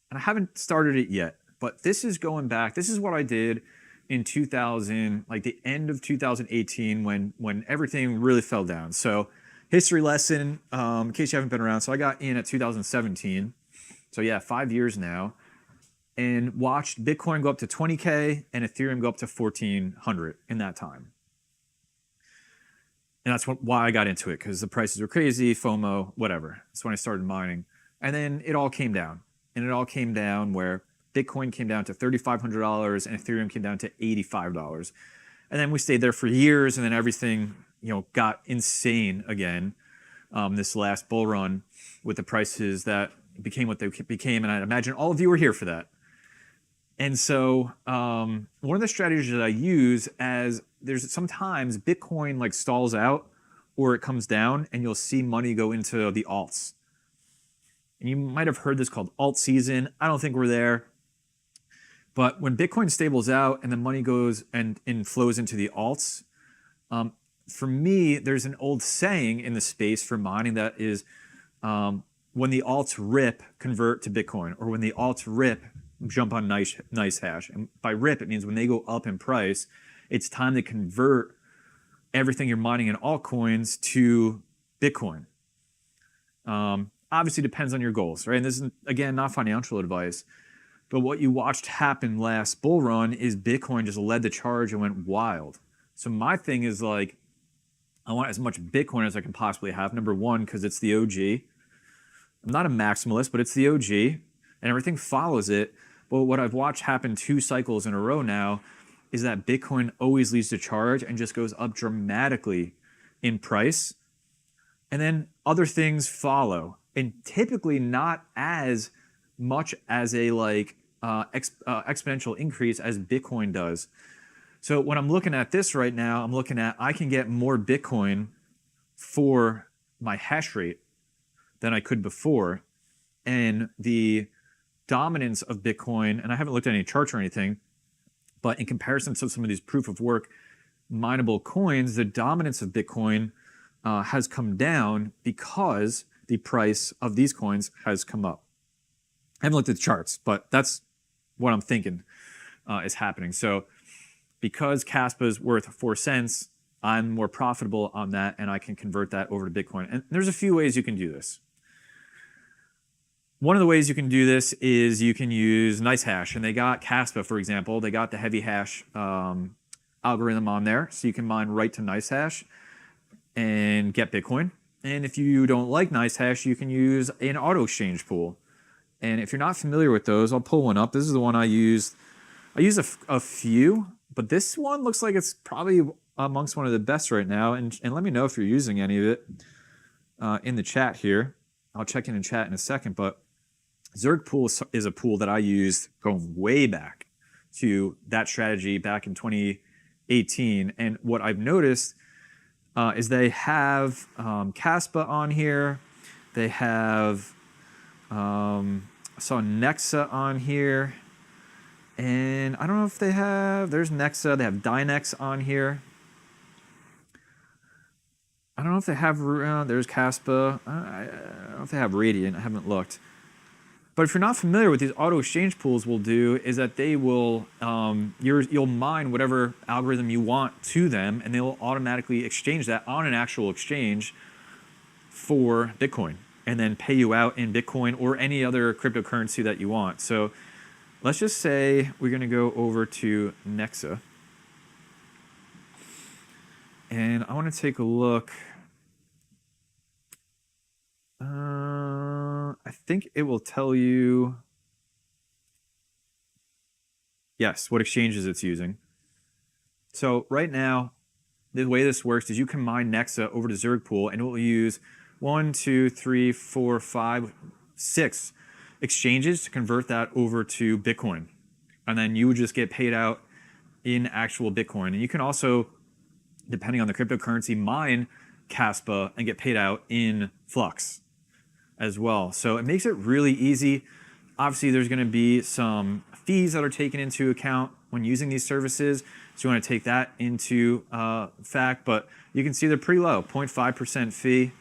and I haven't started it yet, but this is going back. This is what I did in 2000, like the end of 2018 when everything really fell down. So, history lesson, in case you haven't been around. So I got in at 2017. So yeah, 5 years now, and watched Bitcoin go up to 20K and Ethereum go up to 1,400 in that time. And that's why I got into it, because the prices were crazy, FOMO, whatever. That's when I started mining. And then it all came down. And it all came down where Bitcoin came down to $3,500 and Ethereum came down to $85. And then we stayed there for years, and then everything, got insane again. This last bull run with the prices that became what they became, and I imagine all of you were here for that. And so one of the strategies that I use, as there's sometimes Bitcoin like stalls out or it comes down, and you'll see money go into the alts. And you might have heard this called alt season. I don't think we're there. But when Bitcoin stables out and the money goes and flows into the alts, for me, there's an old saying in the space for mining that is, when the alts rip, convert to Bitcoin, or when the alts rip, jump on nice hash. And by rip, it means when they go up in price, it's time to convert everything you're mining in altcoins to Bitcoin. Obviously depends on your goals, right? And this is, again, not financial advice. But what you watched happen last bull run is Bitcoin just led the charge and went wild. So my thing is like, I want as much Bitcoin as I can possibly have. Number one, because it's the OG. I'm not a maximalist, but it's the OG, and everything follows it. But what I've watched happen 2 cycles in a row now is that Bitcoin always leads to charge and just goes up dramatically in price. And then other things follow, and typically not as much as a exponential increase as Bitcoin does. So when I'm looking at this right now, I'm looking at I can get more Bitcoin for my hash rate than I could before. And the dominance of Bitcoin, and I haven't looked at any charts or anything, but in comparison to some of these proof of work mineable coins, the dominance of Bitcoin has come down because the price of these coins has come up. I haven't looked at the charts, but that's what I'm thinking is happening. So because Caspa is worth 4 cents, I'm more profitable on that, and I can convert that over to Bitcoin. And there's a few ways you can do this. One of the ways you can do this is you can use NiceHash, and they got Caspa, for example. They got the heavy hash algorithm on there, so you can mine right to NiceHash and get Bitcoin. And if you don't like NiceHash, you can use an auto exchange pool. And if you're not familiar with those, I'll pull one up. This is the one I used. I used a few, but this one looks like it's probably amongst one of the best right now. And let me know if you're using any of it in the chat here. I'll check in chat in a second. But Zerg Pool is a pool that I used going way back to that strategy back in 2018. And what I've noticed is they have Caspa on here. They have... I saw Nexa on here, and I don't know if they have, there's Nexa, they have Dynex on here. I don't know if they have, there's Caspa, I don't know if they have Radiant, I haven't looked. But if you're not familiar with these auto exchange pools will do is that they will, you'll mine whatever algorithm you want to them, and they will automatically exchange that on an actual exchange for Bitcoin, and then pay you out in Bitcoin or any other cryptocurrency that you want. So let's just say we're going to go over to Nexa. And I want to take a look. I think it will tell you, yes, what exchanges it's using. So right now, the way this works is you can mine Nexa over to Zerg Pool, and it will use 1, 2, 3, 4, 5, 6 exchanges to convert that over to Bitcoin. And then you would just get paid out in actual Bitcoin. And you can also, depending on the cryptocurrency, mine Caspa and get paid out in Flux as well. So it makes it really easy. Obviously, there's going to be some fees that are taken into account when using these services. So you want to take that into fact. But you can see they're pretty low, 0.5% fee.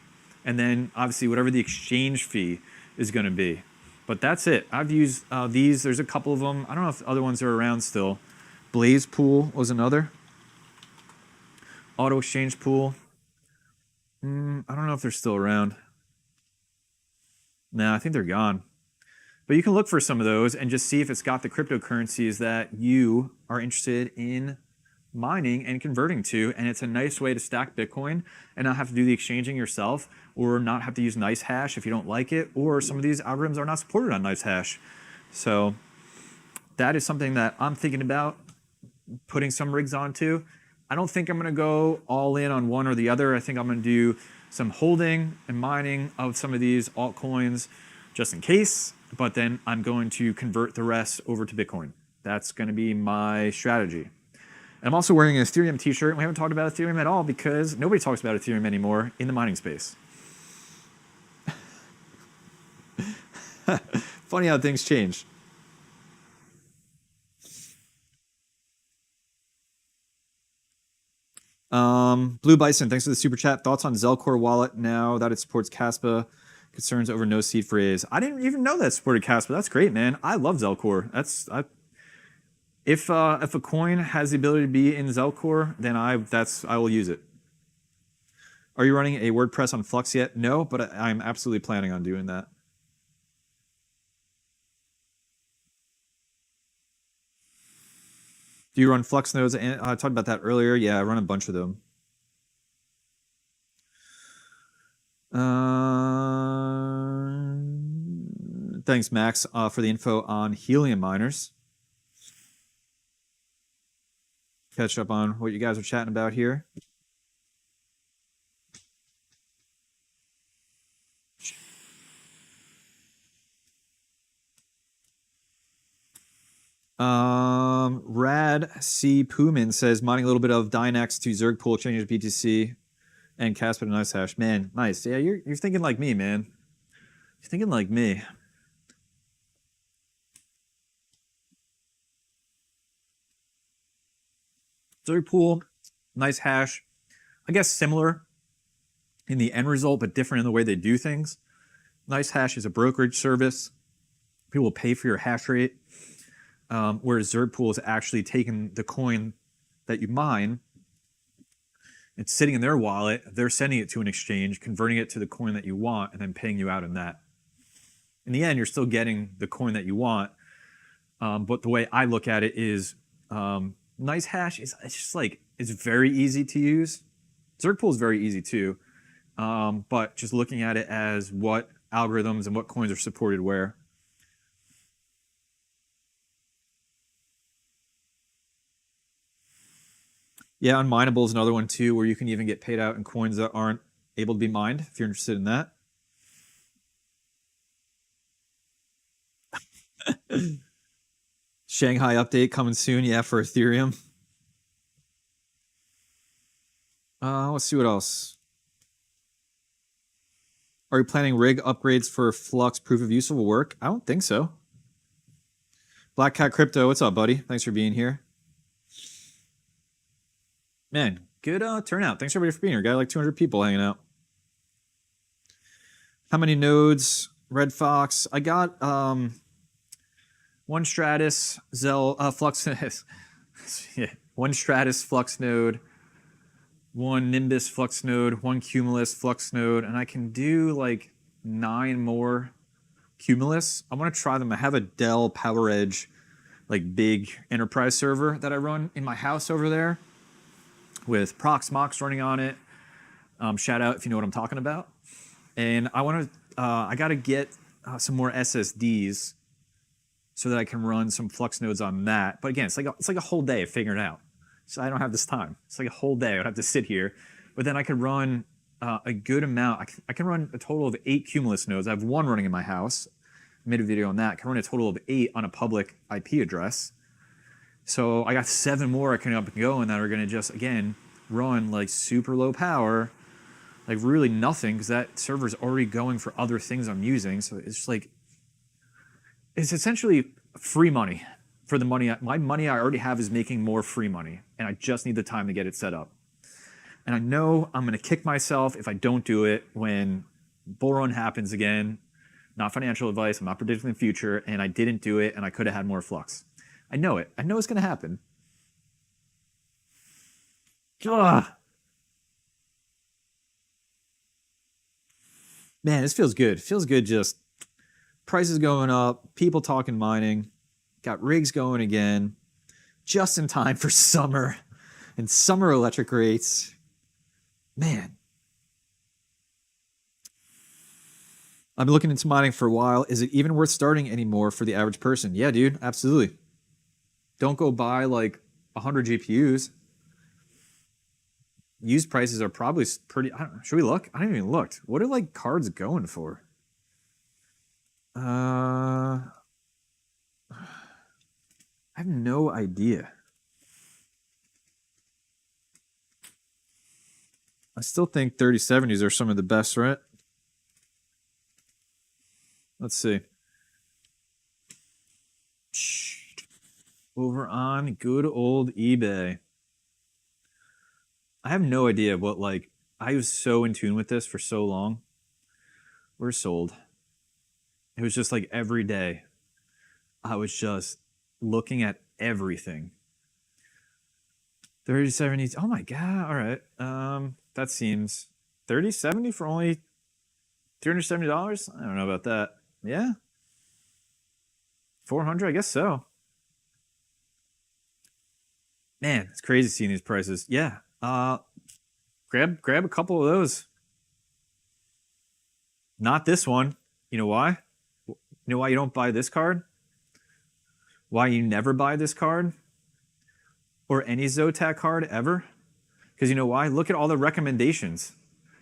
And then obviously whatever the exchange fee is going to be. But that's it. I've used these. There's a couple of them. I don't know if other ones are around still. Blaze Pool was another. Auto Exchange Pool. I don't know if they're still around. No, I think they're gone. But you can look for some of those and just see if it's got the cryptocurrencies that you are interested in mining and converting to, and it's a nice way to stack Bitcoin and not have to do the exchanging yourself, or not have to use nice hash if you don't like it, or some of these algorithms are not supported on nice hash. So that is something that I'm thinking about putting some rigs onto. I don't think I'm going to go all in on one or the other. I think I'm going to do some holding and mining of some of these altcoins just in case, but then I'm going to convert the rest over to Bitcoin. That's going to be my strategy. And I'm also wearing an Ethereum t-shirt. We haven't talked about Ethereum at all because nobody talks about Ethereum anymore in the mining space. Funny how things change. Blue Bison, thanks for the super chat. Thoughts on Zelcore wallet now that it supports Caspa? Concerns over no seed phrase. I didn't even know that supported Caspa. That's great, man. I love Zelcore. If a coin has the ability to be in Zelcore, then I will use it. Are you running a WordPress on Flux yet? No, but I'm absolutely planning on doing that. Do you run Flux nodes? I talked about that earlier. Yeah, I run a bunch of them. Thanks, Max, for the info on helium miners. Catch up on what you guys are chatting about here. Rad C. Pooman says mining a little bit of Dynex to Zerg pool exchanges BTC and Casper to nice hash. Man, nice. Yeah, you're thinking like me, man. You're thinking like me. Zerg pool, nice hash. I guess similar in the end result, but different in the way they do things. Nice hash is a brokerage service. People will pay for your hash rate. Whereas Zerg is actually taking the coin that you mine, it's sitting in their wallet, they're sending it to an exchange, converting it to the coin that you want, and then paying you out in that. In the end, you're still getting the coin that you want, but the way I look at it is nice hash, it's just like, it's very easy to use. Zerg is very easy too, but just looking at it as what algorithms and what coins are supported where. Yeah, Unmineable is another one too, where you can even get paid out in coins that aren't able to be mined, if you're interested in that. Shanghai update coming soon, yeah, for Ethereum. Let's see what else. Are you planning rig upgrades for Flux proof of use will work? I don't think so. Black Cat Crypto, what's up, buddy? Thanks for being here. Man, good turnout. Thanks everybody for being here. Got like 200 people hanging out. How many nodes? Red Fox. I got one Stratus Flux. Yeah, one Stratus Flux node, one Nimbus Flux node, one Cumulus Flux node, and I can do like 9 more Cumulus. I want to try them. I have a Dell PowerEdge, like big enterprise server that I run in my house over there, with Proxmox running on it. Shout out if you know what I'm talking about. And I want to, I got to get some more SSDs so that I can run some Flux nodes on that. But again, it's like a whole day of figuring it out. So I don't have this time. It's like a whole day. I'd have to sit here. But then I could run a good amount. I can run a total of 8 Cumulus nodes. I have 1 running in my house. I made a video on that. I can run a total of 8 on a public IP address. So I got 7 more I can up and going that are going to just, again, run like super low power, like really nothing, because that server's already going for other things I'm using. So it's just like, it's essentially free money for the money. My money I already have is making more free money, and I just need the time to get it set up. And I know I'm going to kick myself if I don't do it when bull run happens again. Not financial advice. I'm not predicting the future, and I didn't do it, and I could have had more Flux. I know it. I know it's going to happen. Ugh. Man, this feels good. It feels good just prices going up, people talking mining, got rigs going again, just in time for summer. and summer electric rates. Man. I've been looking into mining for a while. Is it even worth starting anymore for the average person? Yeah, dude, absolutely. Don't go buy like 100 GPUs. Used prices are probably pretty. I don't know, should we look? I haven't even looked. What are like cards going for? I have no idea. I still think 3070s are some of the best, right? Let's see. Over on good old eBay. I have no idea what, like, I was so in tune with this for so long. We're sold. It was just like every day I was just looking at everything. 3070. Oh my god. All right. That seems 3070 for only $370. I don't know about that. Yeah. 400, I guess so. Man, it's crazy seeing these prices. Yeah. Grab a couple of those. Not this one. You know why? You know why you don't buy this card? Why you never buy this card? Or any Zotac card ever? Because you know why? Look at all the recommendations.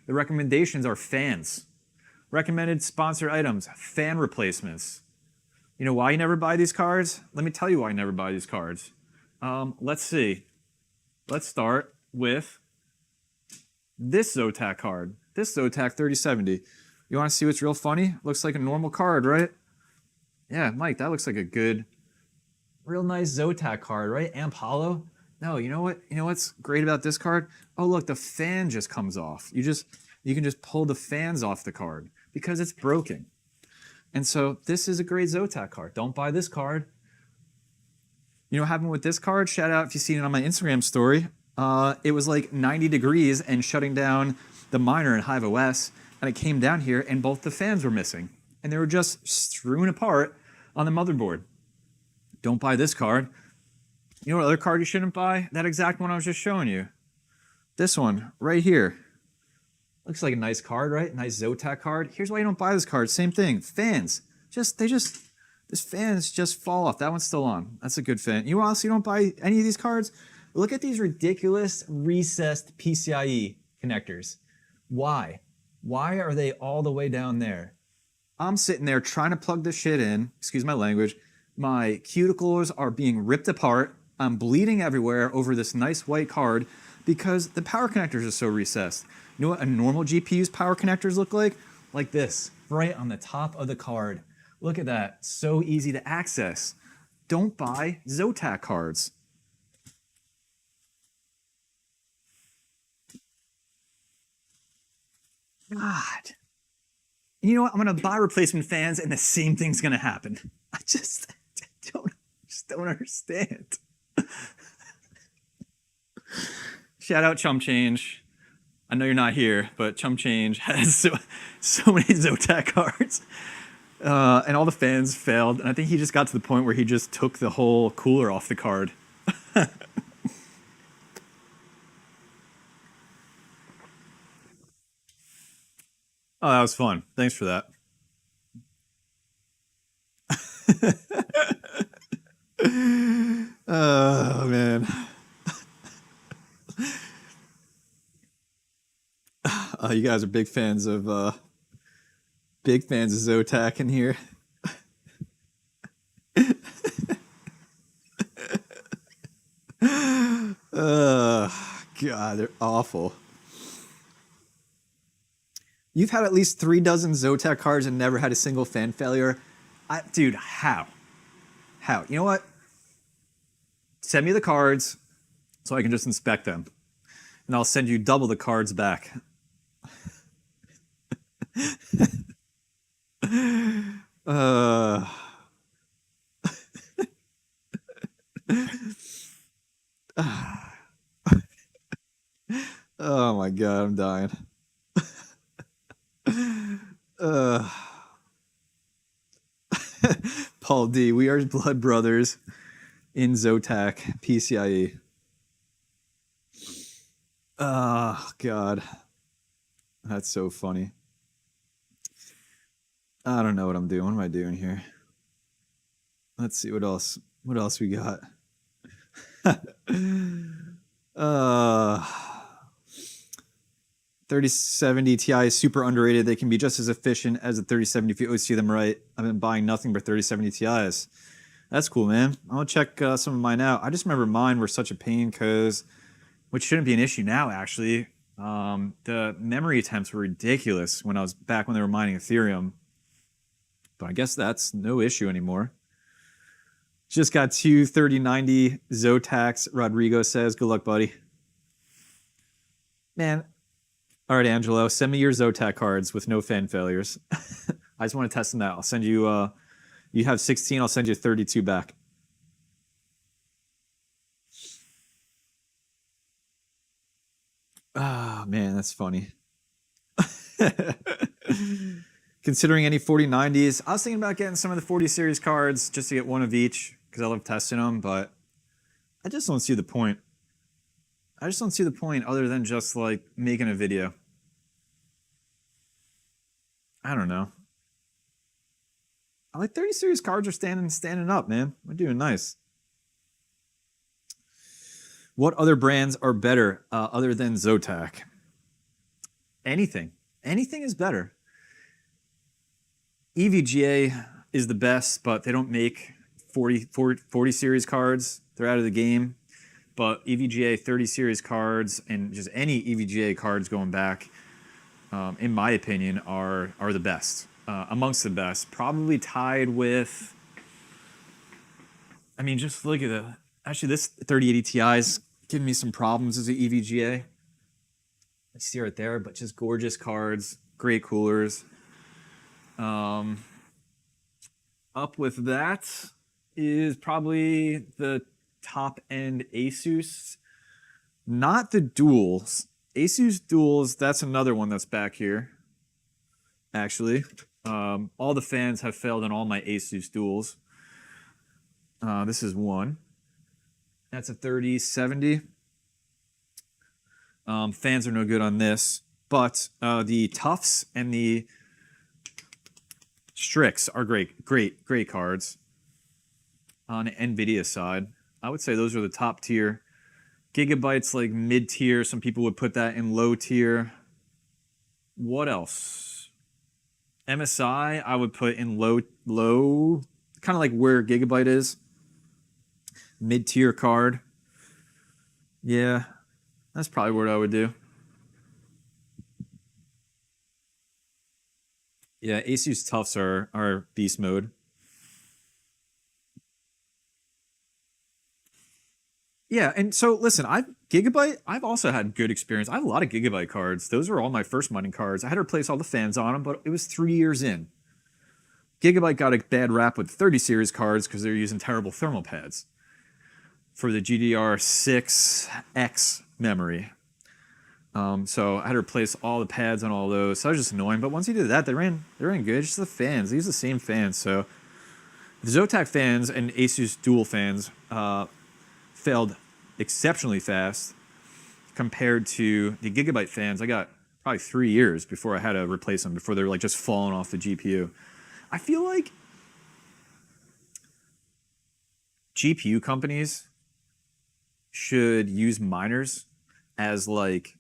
The recommendations are fans. Recommended sponsored items, fan replacements. You know why you never buy these cards? Let me tell you why you never buy these cards. Let's see. Let's start with this Zotac card. This Zotac 3070. You want to see what's real funny? Looks like a normal card, right? Yeah, Mike, that looks like a good, real nice Zotac card, right? Amp Hollow. No, you know what? You know what's great about this card? Oh, look, the fan just comes off. You can just pull the fans off the card because it's broken. And so this is a great Zotac card. Don't buy this card. You know what happened with this card? Shout out if you've seen it on my Instagram story. It was like 90 degrees and shutting down the miner in Hive OS, and it came down here and both the fans were missing. And they were just strewn apart on the motherboard. Don't buy this card. You know what other card you shouldn't buy? That exact one I was just showing you. This one right here. Looks like a nice card, right? Nice Zotac card. Here's why you don't buy this card. Same thing. Fans. This fans just fall off. That one's still on. That's a good fan. You honestly don't buy any of these cards? Look at these ridiculous recessed PCIe connectors. Why? Why are they all the way down there? I'm sitting there trying to plug this shit in. Excuse my language. My cuticles are being ripped apart. I'm bleeding everywhere over this nice white card because the power connectors are so recessed. You know what a normal GPU's power connectors look like? Like this, right on the top of the card. Look at that, so easy to access. Don't buy Zotac cards. God. You know what? I'm gonna buy replacement fans and the same thing's gonna happen. I just don't understand. Shout out Chump Change. I know you're not here, but Chump Change has so many Zotac cards. And all the fans failed. And I think he just got to the point where he just took the whole cooler off the card. Oh, that was fun. Thanks for that. Oh, man. You guys are big fans of Zotac in here. God, they're awful. You've had at least 3 dozen Zotac cards and never had a single fan failure. Dude, how? How? You know what? Send me the cards so I can just inspect them. And I'll send you double the cards back. Oh my God, I'm dying. Paul D, we are blood brothers in Zotac PCIe. Oh, God. That's so funny. I don't know what I'm doing. What am I doing here? Let's see what else. What else we got? uh 3070 Ti is super underrated. They can be just as efficient as the 3070 if you always see them right. I've been buying nothing but 3070 Ti's. That's cool, man. I'll check some of mine out. I just remember mine were such a pain because, which shouldn't be an issue now, actually. The memory attempts were ridiculous when I was back when they were mining Ethereum. But I guess that's no issue anymore. Just got two 3090 Zotacs, Rodrigo says. Good luck, buddy. Man. All right, Angelo, send me your Zotac cards with no fan failures. I just want to test them out. I'll send you, you have 16, I'll send you 32 back. Ah, man, that's funny. Considering any 4090s, I was thinking about getting some of the 40 series cards just to get one of each because I love testing them, but I just don't see the point. I just don't see the point other than just like making a video. I don't know. I like 30 series cards are standing up, man. We're doing nice. What other brands are better other than Zotac? Anything. Anything is better. EVGA is the best, but they don't make 40 series cards. They're out of the game. But EVGA 30 series cards and just any EVGA cards going back, in my opinion, are the best. Amongst the best. Probably tied with, I mean, just look at the, actually this 3080 Ti is giving me some problems as an EVGA. I see right there, but just gorgeous cards, great coolers. Up with that is probably the top end Asus, not the duals. Asus duals, that's another one that's back here. Actually, all the fans have failed on all my Asus duals. This is one. That's a 3070. Fans are no good on this, but the Tufts and the Strix are great cards. On the NVIDIA side, I would say those are the top tier. Gigabyte's like mid tier. Some people would put that in low tier. What else? MSI, I would put in low, kind of like where Gigabyte is. Mid tier card. Yeah, that's probably what I would do. Yeah, Asus Tufts are beast mode. Yeah, and so listen, I've also had good experience. I have a lot of Gigabyte cards. Those were all my first mining cards. I had to replace all the fans on them, but it was 3 years in. Gigabyte got a bad rap with 30 series cards because they're using terrible thermal pads for the GDR6X memory. So I had to replace all the pads on all those. So that was just annoying. But once he did that, they ran good. Just the fans. They use the same fans. So the Zotac fans and Asus dual fans failed exceptionally fast compared to the Gigabyte fans. I got probably 3 years before I had to replace them, before they were like just falling off the GPU. I feel like GPU companies should use miners as like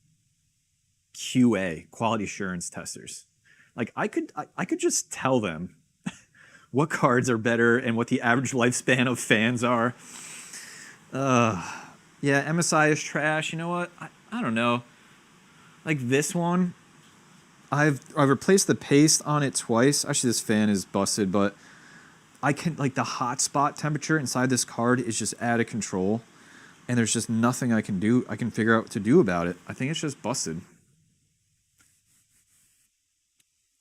QA, quality assurance testers. Like I could just tell them what cards are better and what the average lifespan of fans are. Yeah, MSI is trash. You know what? I don't know. Like this one, I've replaced the paste on it twice. Actually, this fan is busted, but I can, like, the hotspot temperature inside this card is just out of control, and there's just nothing I can figure out what to do about it. I think it's just busted.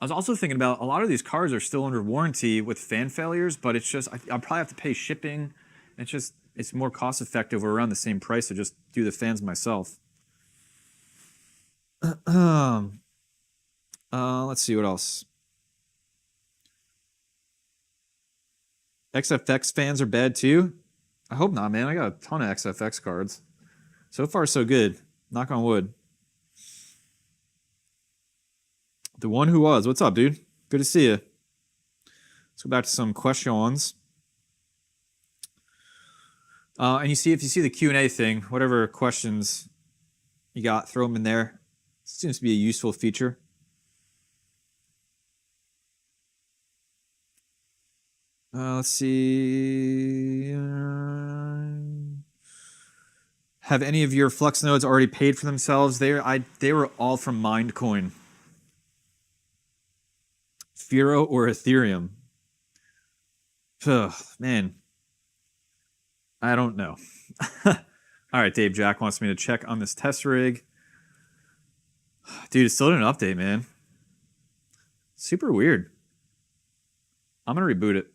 I was also thinking about a lot of these cards are still under warranty with fan failures, but it's just I'll probably have to pay shipping. It's more cost effective or around the same price to just do the fans myself. Let's see what else. XFX fans are bad too? I hope not, man. I got a ton of XFX cards. So far, so good. Knock on wood. The one who was. What's up, dude? Good to see you. Let's go back to some questions. And you see, if you see the Q&A thing, whatever questions you got, throw them in there. Seems to be a useful feature. Let's see. Have any of your Flux nodes already paid for themselves? They were all from Mindcoin. Firo or Ethereum? Ugh, man. I don't know. All right, Dave Jack wants me to check on this test rig. Dude, it still didn't update, man. Super weird. I'm going to reboot it.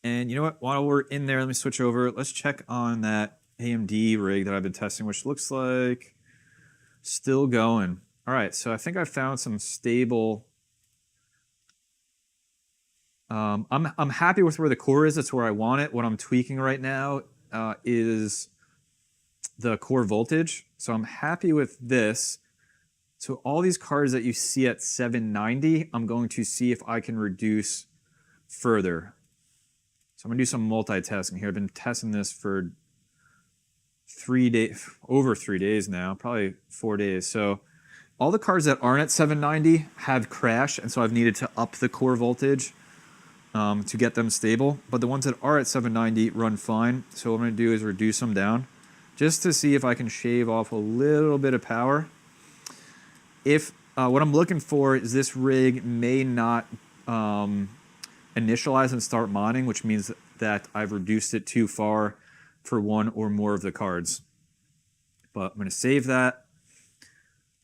And you know what? While we're in there, let me switch over. Let's check on that AMD rig that I've been testing, which looks like still going. All right, so I think I found some stable. I'm happy with where the core is. That's where I want it. What I'm tweaking right now is the core voltage. So I'm happy with this. So all these cards that you see at 790, I'm going to see if I can reduce further. So I'm gonna do some multitasking here. I've been testing this for 3 days, over 3 days now, probably 4 days. So all the cards that aren't at 790 have crashed, and so I've needed to up the core voltage to get them stable. But the ones that are at 790 run fine. So what I'm gonna do is reduce them down just to see if I can shave off a little bit of power. If what I'm looking for is this rig may not initialize and start modding, which means that I've reduced it too far for one or more of the cards. But I'm going to save that.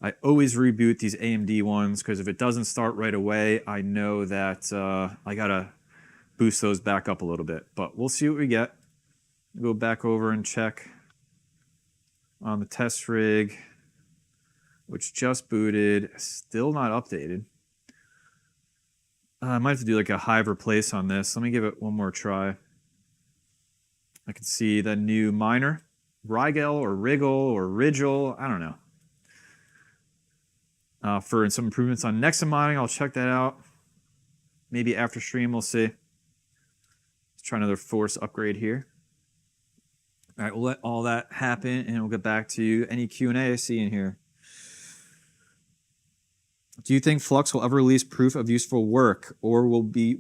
I always reboot these AMD ones because if it doesn't start right away, I know that I got to boost those back up a little bit. But we'll see what we get. Go back over and check on the test rig, which just booted, still not updated. I might have to do like a hive replace on this. Let me give it one more try. I can see the new miner, Rigel or Wriggle or Rigel, I don't know. For some improvements on Nexa mining, I'll check that out. Maybe after stream, we'll see. Let's try another force upgrade here. All right, we'll let all that happen, and we'll get back to any Q&A I see in here. Do you think Flux will ever release proof of useful work, or will we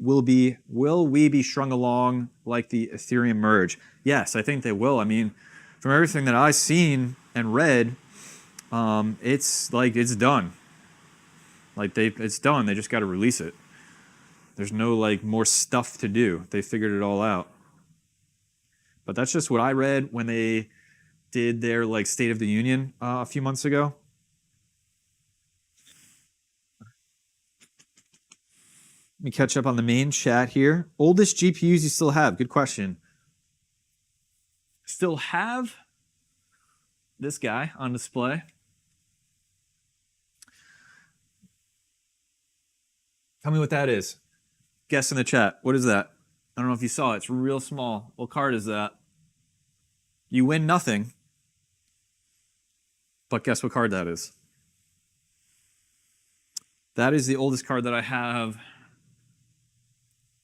be strung along like the Ethereum merge? Yes, I think they will. I mean, from everything that I've seen and read, it's done. It's done. They just got to release it. There's no like more stuff to do. They figured it all out. But that's just what I read when they did their like State of the Union a few months ago. Let me catch up on the main chat here. Oldest GPUs you still have? Good question. Still have this guy on display. Tell me what that is. Guess in the chat. What is that? I don't know if you saw it. It's real small. What card is that? You win nothing. But guess what card that is? That is the oldest card that I have.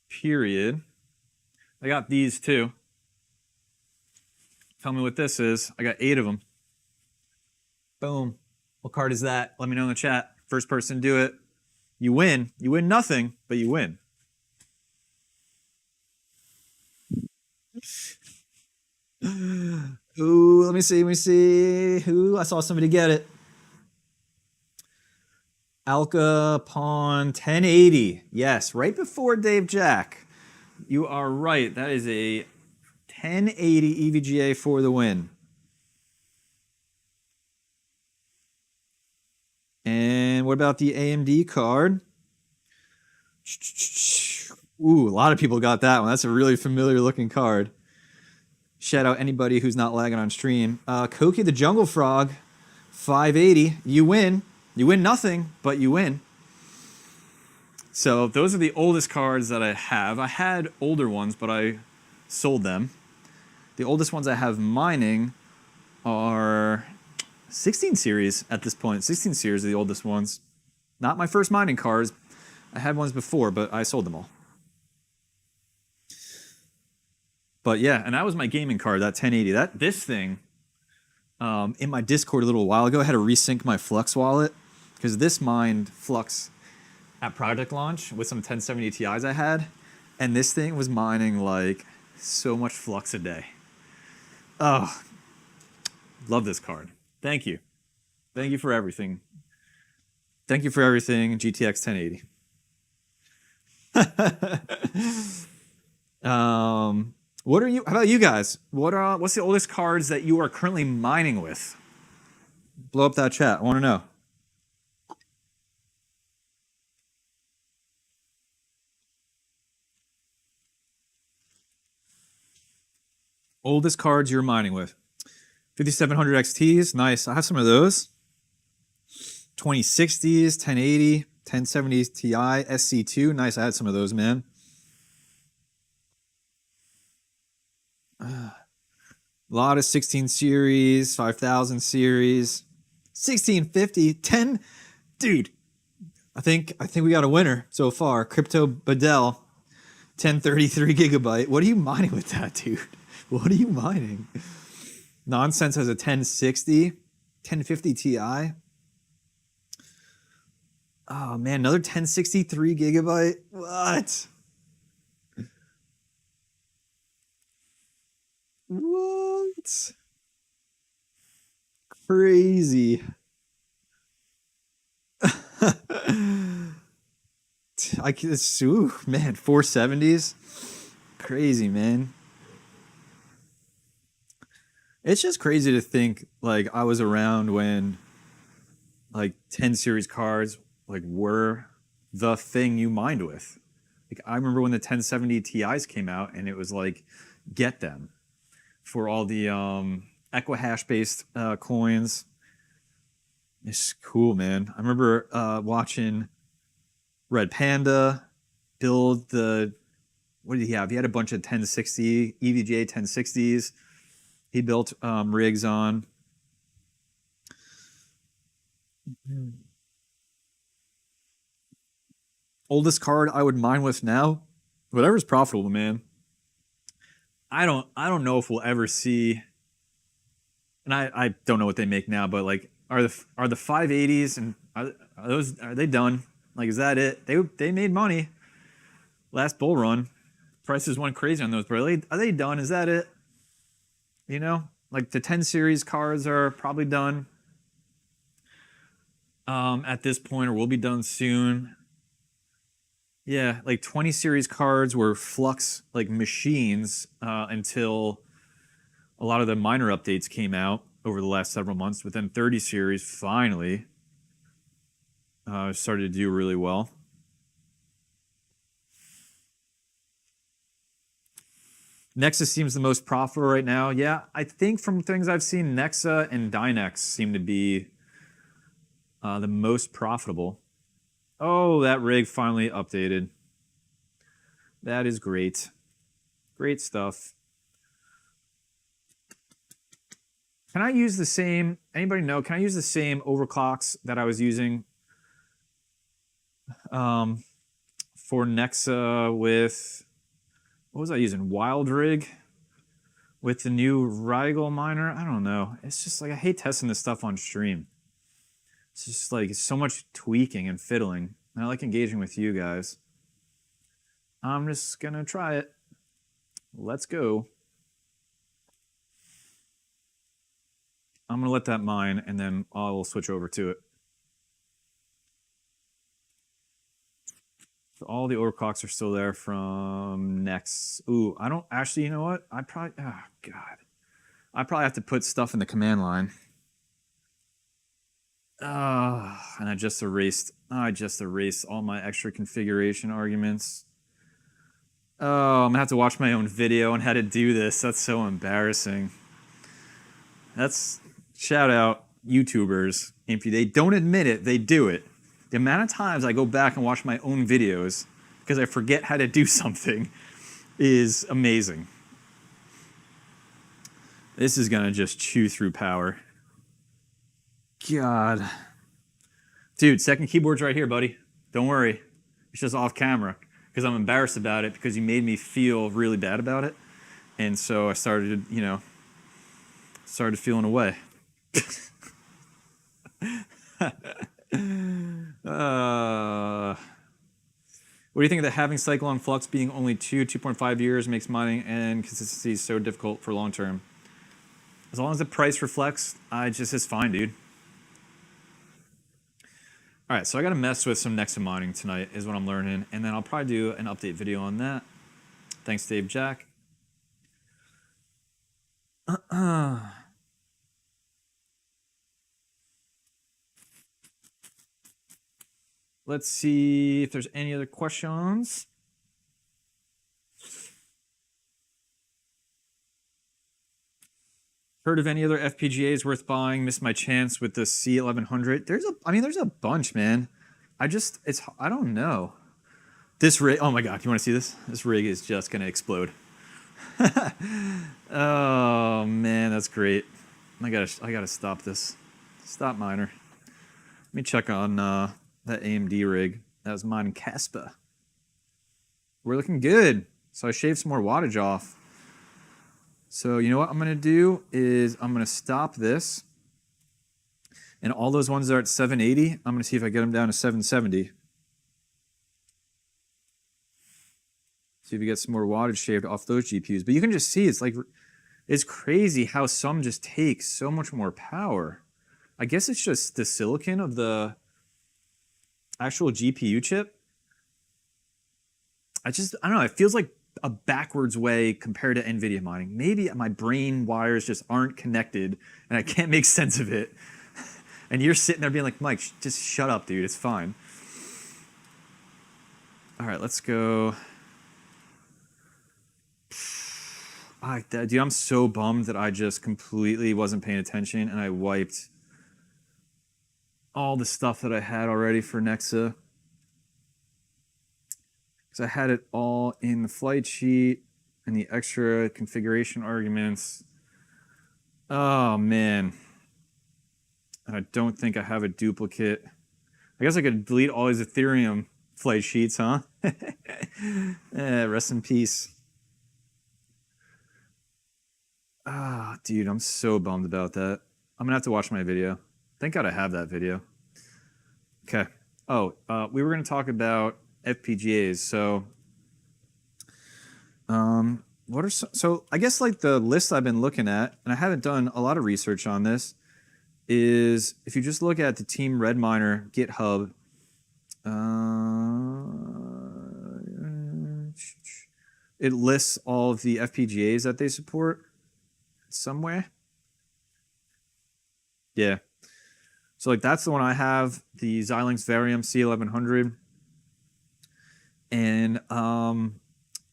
Period. I got these too. Tell me what this is. I got 8 of them. Boom. What card is that? Let me know in the chat. First person to do it. You win. You win nothing, but you win. Ooh, let me see. Ooh, I saw somebody get it. Alka Pawn 1080. Yes, right before Dave Jack. You are right. That is a 1080 EVGA for the win. And what about the AMD card? Ooh, a lot of people got that one. That's a really familiar looking card. Shout out anybody who's not lagging on stream. Koki the Jungle Frog, 580. You win. You win nothing, but you win. So those are the oldest cards that I have. I had older ones, but I sold them. The oldest ones I have mining are 16 series at this point. 16 series are the oldest ones. Not my first mining cards. I had ones before, but I sold them all. But yeah, and that was my gaming card, that 1080. This thing, in my Discord a little while ago, I had to resync my Flux wallet because this mined Flux at project launch with some 1070 Ti's I had, and this thing was mining like so much Flux a day. Oh, love this card. Thank you. Thank you for everything. Thank you for everything, GTX 1080. What are you? How about you guys? What's the oldest cards that you are currently mining with? Blow up that chat. I want to know. Oldest cards you're mining with. 5700 XTs, nice. I have some of those. 2060s, 1080, 1070s Ti, SC2, nice. I had some of those, man. A lot of 16 series, 5000 series, 1650, 10. Dude, I think we got a winner so far. Crypto Badell, 1033 gigabyte. What are you mining with that, dude? What are you mining? Nonsense has a 1060, 1050 Ti. Oh man, another 1063 gigabyte. What? What? Crazy. Ooh, man, 470s. Crazy, man. It's just crazy to think like I was around when like 10 series cards like were the thing you mined with. Like I remember when the 1070 Ti's came out and it was like get them for all the Equihash based coins. It's cool, man. I remember watching Red Panda build the, what did he have? He had a bunch of 1060 EVGA 1060s. He built rigs on. Oldest card I would mine with now, whatever's profitable, man. I don't know if we'll ever see, and I don't know what they make now, but like are the 580s and are they done? Like is that it? They made money last bull run. Prices went crazy on those, but are they done? Is that it? You know, like the 10 series cards are probably done at this point, or will be done soon. Yeah, like 20 series cards were Flux like machines until a lot of the minor updates came out over the last several months. But then 30 series finally started to do really well. Nexus seems the most profitable right now. Yeah, I think from things I've seen, Nexa and Dynex seem to be the most profitable. Oh, that rig finally updated. That is great. Great stuff. Can I use the same, anybody know, can I use the same overclocks that I was using for Nexa with, what was I using? Wild Rig with the new Rigel miner? I don't know. It's just like, I hate testing this stuff on stream. It's just like so much tweaking and fiddling. And I like engaging with you guys. I'm just gonna try it. Let's go. I'm gonna let that mine and then I'll switch over to it. So all the overclocks are still there from Next. Ooh, I don't actually, you know what? I probably, oh God. I probably have to put stuff in the command line. And I just erased all my extra configuration arguments. Oh, I'm gonna have to watch my own video on how to do this. That's so embarrassing. That's, shout out YouTubers. If they don't admit it, they do it. The amount of times I go back and watch my own videos because I forget how to do something is amazing. This is gonna just chew through power. God. Dude, second keyboard's right here, buddy. Don't worry. It's just off camera because I'm embarrassed about it because you made me feel really bad about it. And so I started, started feeling away. What do you think of the halving cycle on Flux being only 2.5 years makes mining and consistency so difficult for long term? As long as the price reflects, it's fine, dude. All right, so I got to mess with some Nexa mining tonight is what I'm learning, and then I'll probably do an update video on that. Thanks, Dave Jack. Let's see if there's any other questions. Heard of any other FPGAs worth buying? Missed my chance with the C1100. There's a bunch, man. I don't know. This rig, oh my God, you want to see this? This rig is just gonna explode. Oh man, that's great. I gotta stop this. Stop miner. Let me check on that AMD rig. That was mine in Caspa. We're looking good. So I shaved some more wattage off. So you know what I'm gonna do is I'm gonna stop this. And all those ones that are at 780, I'm gonna see if I get them down to 770. See if we get some more wattage shaved off those GPUs. But you can just see it's crazy how some just take so much more power. I guess it's just the silicon of the actual GPU chip. I don't know, it feels like a backwards way compared to NVIDIA mining. Maybe my brain wires just aren't connected and I can't make sense of it. And you're sitting there being like, Mike, just shut up, dude, it's fine. All right, let's go. Dude, I'm so bummed that I just completely wasn't paying attention and I wiped all the stuff that I had already for Nexa. Because I had it all in the flight sheet and the extra configuration arguments. Oh, man. And I don't think I have a duplicate. I guess I could delete all these Ethereum flight sheets, huh? Rest in peace. Ah, dude, I'm so bummed about that. I'm gonna have to watch my video. Thank God I have that video. Okay. Oh, we were gonna talk about FPGAs. So, so I guess like the list I've been looking at, and I haven't done a lot of research on this, is if you just look at the Team Redminer GitHub, it lists all of the FPGAs that they support somewhere. Yeah. So like that's the one I have, the Xilinx Varium C1100. And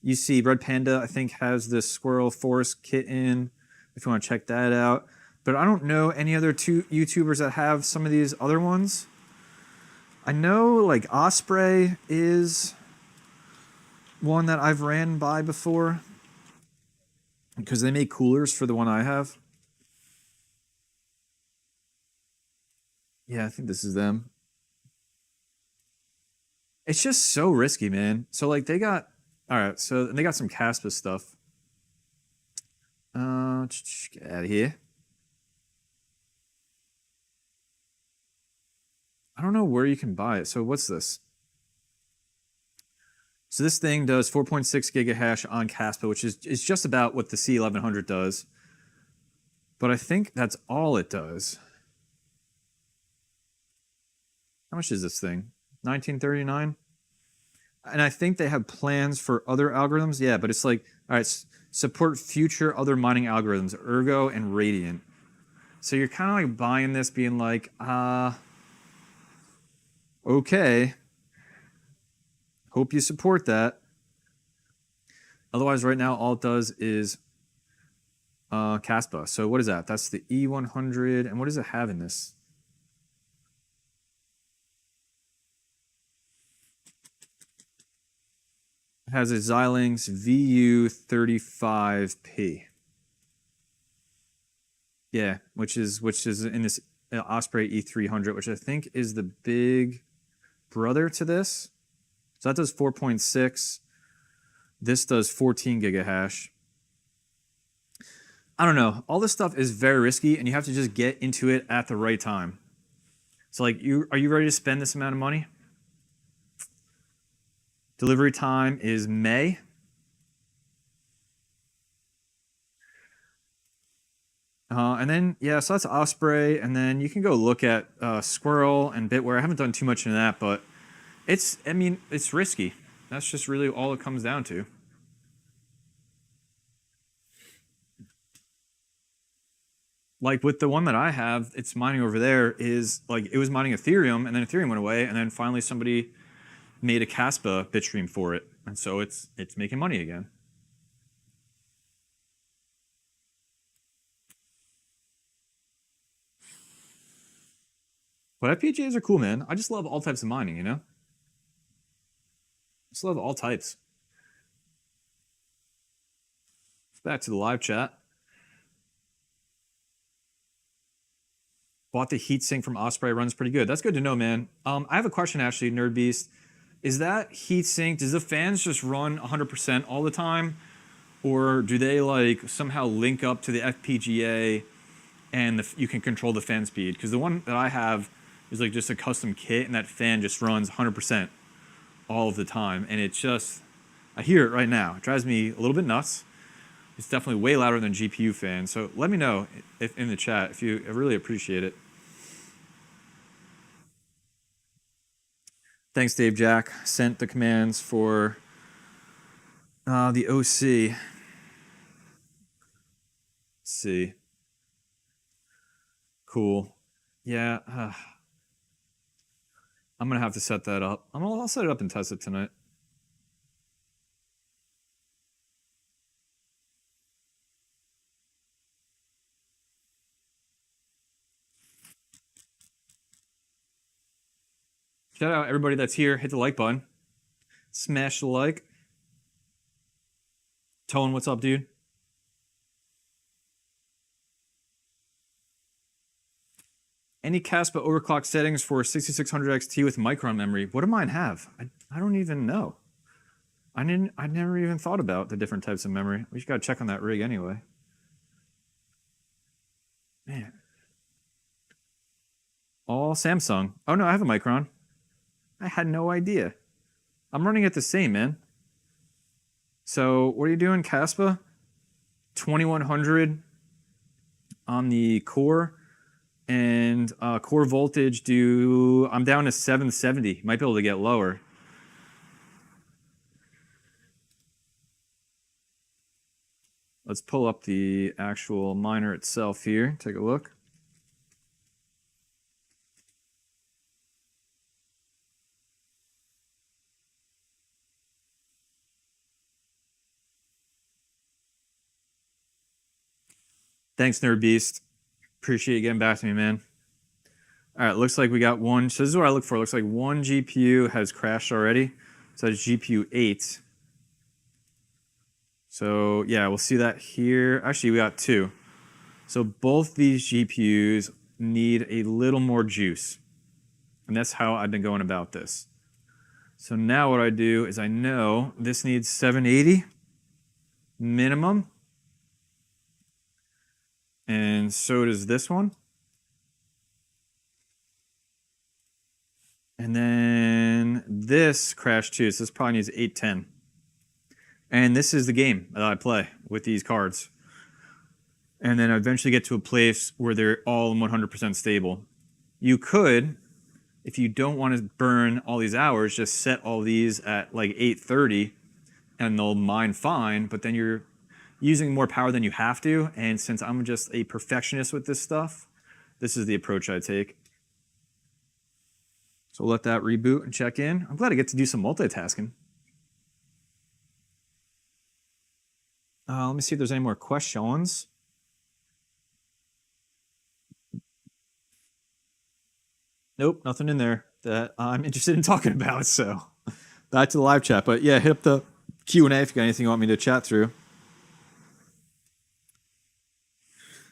you see Red Panda, I think, has this Squirrel Forest kit in, if you want to check that out. But I don't know any other two YouTubers that have some of these other ones. I know like Osprey is one that I've ran by before because they make coolers for the one I have. Yeah, I think this is them. It's just so risky, man. So like they got, all right, so they got some Caspa stuff. Get out of here. I don't know where you can buy it. So what's this? So this thing does 4.6 gigahash on Caspa, which is just about what the C1100 does. But I think that's all it does. How much is this thing? $19.39? And I think they have plans for other algorithms. Yeah, but it's like, all right, support future other mining algorithms, Ergo and Radiant. So you're kind of like buying this being like, okay. Hope you support that. Otherwise, right now, all it does is Caspa. So what is that? That's the E100. And what does it have in this? It has a Xilinx VU35P. Yeah, which is in this Osprey E300, which I think is the big brother to this. So that does 4.6. This does 14 gigahash. I don't know. All this stuff is very risky, and you have to just get into it at the right time. So, like, are you ready to spend this amount of money? Delivery time is May. And then, yeah, so that's Osprey, and then you can go look at Squirrel and Bitware. I haven't done too much in that, but it's risky. That's just really all it comes down to. Like with the one that I have, it's mining over there is like it was mining Ethereum, and then Ethereum went away, and then finally somebody made a Caspa bitstream for it, and so it's making money again. But FPGAs are cool, man. I just love all types of mining, you know? Just love all types. Back to the live chat. Bought the heatsink from Osprey, runs pretty good. That's good to know, man. I have a question actually, Nerd Beast. Is that heatsink, does the fans just run 100% all the time? Or do they like somehow link up to the FPGA and you can control the fan speed? Because the one that I have is like just a custom kit, and that fan just runs 100% all of the time. And it's just, I hear it right now. It drives me a little bit nuts. It's definitely way louder than GPU fans. So let me know if in the chat if you, I really appreciate it. Thanks, Dave Jack. Sent the commands for the OC. Let's see. Cool. Yeah. I'm going to have to set that up. I'll set it up and test it tonight. Shout out everybody that's here. Hit the like button. Smash the like. Tone, what's up, dude? Any Caspa overclock settings for 6600 XT with Micron memory? What do mine have? I don't even know. I never even thought about the different types of memory. We just gotta check on that rig anyway. Man. All Samsung. Oh no, I have a Micron. I had no idea. I'm running it the same, man. So what are you doing, Caspa? 2100 on the core, and core voltage I'm down to 770. Might be able to get lower. Let's pull up the actual miner itself here. Take a look. Thanks, Nerd Beast. Appreciate you getting back to me, man. All right, looks like we got one. So this is what I look for. Looks like one GPU has crashed already. So that's GPU 8. So yeah, we'll see that here. Actually, we got two. So both these GPUs need a little more juice. And that's how I've been going about this. So now what I do is I know this needs 780 minimum. And so does this one. And then this crashed too, so this probably needs 810. And this is the game that I play with these cards. And then I eventually get to a place where they're all 100% stable. You could, if you don't want to burn all these hours, just set all these at like 830 and they'll mine fine, but then you're using more power than you have to, and since I'm just a perfectionist with this stuff, this is the approach I take. So we'll let that reboot and check in. I'm glad I get to do some multitasking. Let me see if there's any more questions. Nope, nothing in there that I'm interested in talking about, so back to the live chat. But yeah, hit up the Q&A if you got anything you want me to chat through.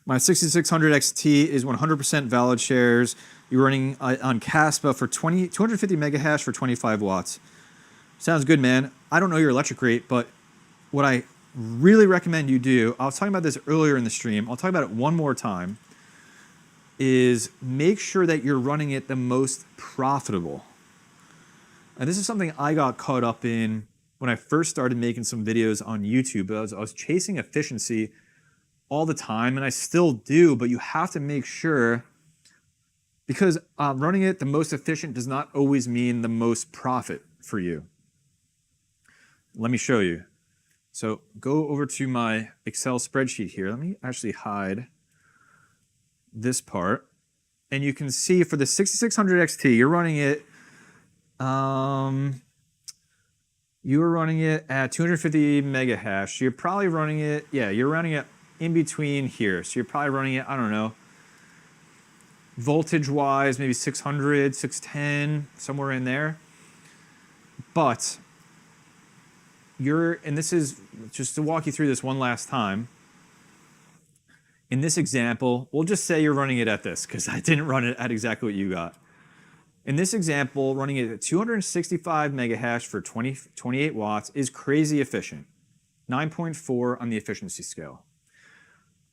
My 6600 XT is 100% valid shares. You're running on Caspa for 250 mega hash for 25 watts. Sounds good, man. I don't know your electric rate, but what I really recommend you do, I was talking about this earlier in the stream, I'll talk about it one more time, is make sure that you're running it the most profitable. And this is something I got caught up in when I first started making some videos on YouTube. I was chasing efficiency all the time, and I still do, but you have to make sure, because running it the most efficient does not always mean the most profit for you. Let me show you. So go over to my Excel spreadsheet here. Let me actually hide this part. And you can see for the 6600 XT, you're running it at 250 mega hash. You're probably running it, yeah, you're running it in between here. So you're probably running it, I don't know, voltage-wise, maybe 600, 610, somewhere in there. But and this is just to walk you through this one last time. In this example, we'll just say you're running it at this, because I didn't run it at exactly what you got. In this example, running it at 265 mega hash for 28 watts is crazy efficient. 9.4 on the efficiency scale.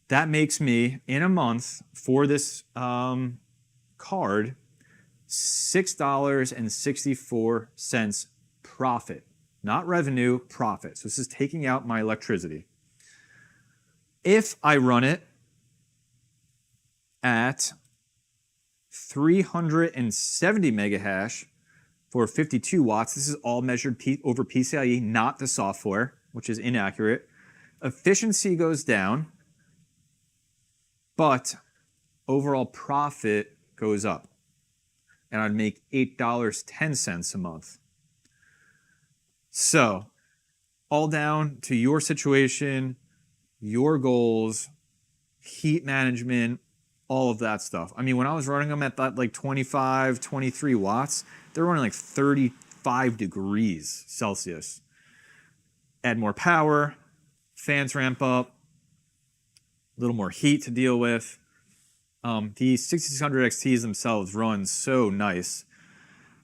That makes me, in a month, for this card, $6.64 profit. Not revenue, profit. So this is taking out my electricity. If I run it at 370 mega hash for 52 watts, this is all measured over PCIe, not the software, which is inaccurate. Efficiency goes down, but overall profit goes up. And I'd make $8.10 a month. So, all down to your situation, your goals, heat management, all of that stuff. I mean, when I was running them at that like 25, 23 watts, they're running like 35 degrees Celsius. Add more power, fans ramp up, a little more heat to deal with. The 6600 XTs themselves run so nice.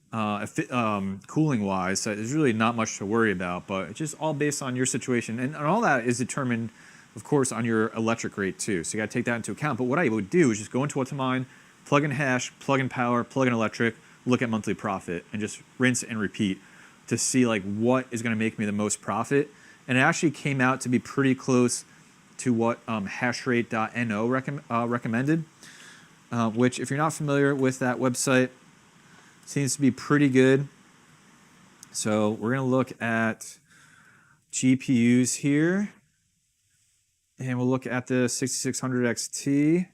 Cooling wise, so there's really not much to worry about, but it's just all based on your situation, and all that is determined, of course, on your electric rate too, so you got to take that into account. But what I would do is just go into What's Mine, plug in hash, plug in power, plug in electric, look at monthly profit, and just rinse and repeat to see like what is going to make me the most profit. And it actually came out to be pretty close to what hashrate.no recommended, which, if you're not familiar with that website, seems to be pretty good. So we're going to look at GPUs here. And we'll look at the 6600 XT.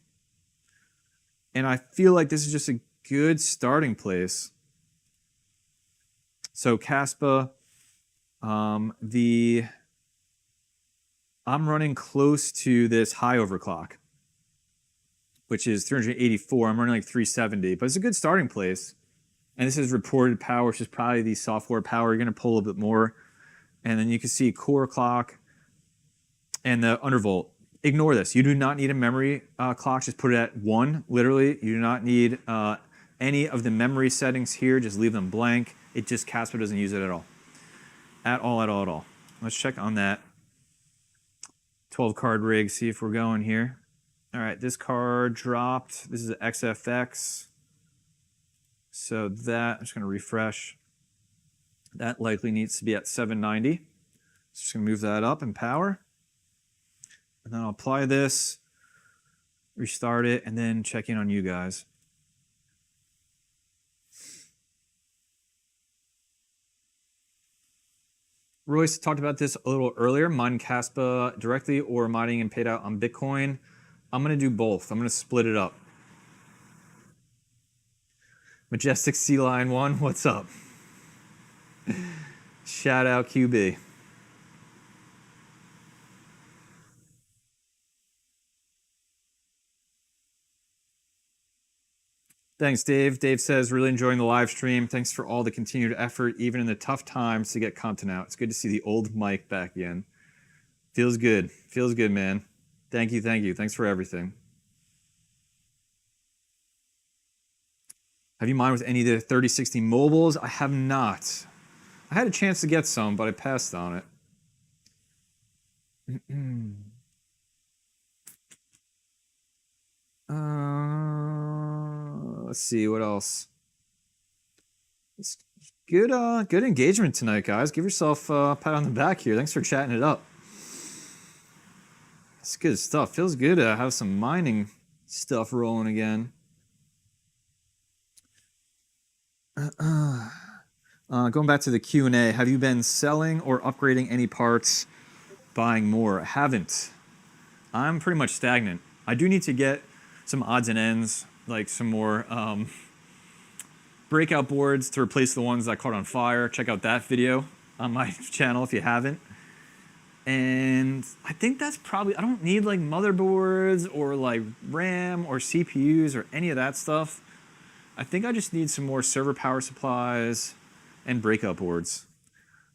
And I feel like this is just a good starting place. So Caspa, I'm running close to this high overclock, which is 384. I'm running like 370, but it's a good starting place. And this is reported power, which is probably the software power. You're going to pull a bit more. And then you can see core clock and the undervolt. Ignore this. You do not need a memory clock. Just put it at 1, literally. You do not need any of the memory settings here. Just leave them blank. It just, Caspa doesn't use it at all. At all. Let's check on that 12 card rig, see if we're going here. All right, this card dropped. This is an XFX. So that, I'm just going to refresh. That likely needs to be at 790. Just going to move that up in power. And then I'll apply this, restart it, and then check in on you guys. Royce talked about this a little earlier, mining Caspa directly or mining and paid out on Bitcoin. I'm going to do both. I'm going to split it up. Majestic Sea Lion 1, what's up? Shout out QB. Thanks, Dave. Dave says, really enjoying the live stream. Thanks for all the continued effort, even in the tough times, to get content out. It's good to see the old Mike back again. Feels good. Feels good, man. Thank you. Thanks for everything. Have you mined with any of the 3060 mobiles? I have not. I had a chance to get some, but I passed on it. Let's see what else. It's good, good engagement tonight, guys. Give yourself a pat on the back here. Thanks for chatting it up. It's good stuff. Feels good to have some mining stuff rolling again. Going back to the Q&A, have you been selling or upgrading any parts, buying more? I haven't. I'm pretty much stagnant. I do need to get some odds and ends, like some more breakout boards to replace the ones that caught on fire. Check out that video on my channel if you haven't. And I think that's probably, I don't need like motherboards or like RAM or CPUs or any of that stuff. I think I just need some more server power supplies and breakout boards.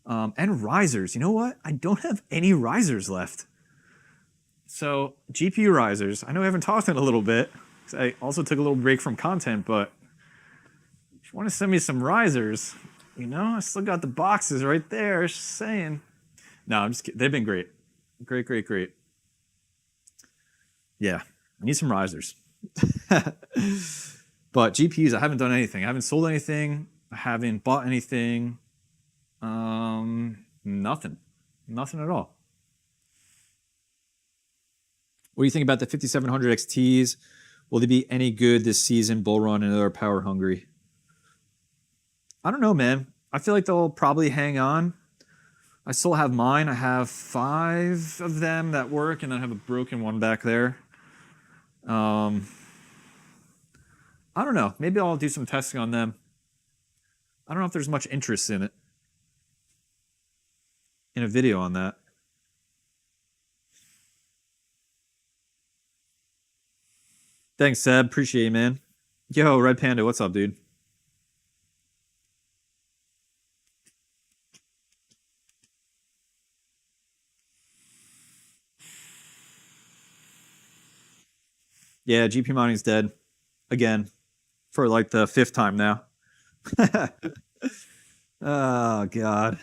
And risers. You know what? I don't have any risers left. So GPU risers. I know I haven't talked in a little bit. I also took a little break from content, but if you want to send me some risers, you know, I still got the boxes right there. Just saying. No, I'm just kidding. They've been great. Great, great, great. Yeah, I need some risers. But GPUs, I haven't done anything. I haven't sold anything. I haven't bought anything. Nothing. Nothing at all. What do you think about the 5700 XTs? Will they be any good this season? Bull run and they're power hungry. I don't know, man. I feel like they'll probably hang on. I still have mine. I have 5 of them that work, and then I have a broken one back there. I don't know. Maybe I'll do some testing on them. I don't know if there's much interest in it. In a video on that. Thanks, Seb. Appreciate you, man. Yo, Red Panda, what's up, dude? Yeah, GP mining's dead. Again. For like the 5th time now. Oh, God.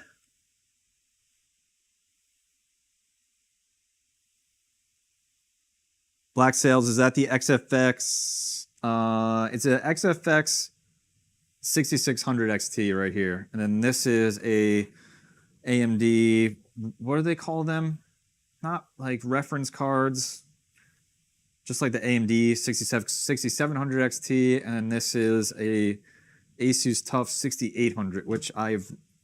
Black Sails, is that the XFX? It's a XFX 6600 XT right here. And then this is a AMD, what do they call them? Not like reference cards. Just like the AMD 6700 XT, and this is a Asus TUF 6800, which I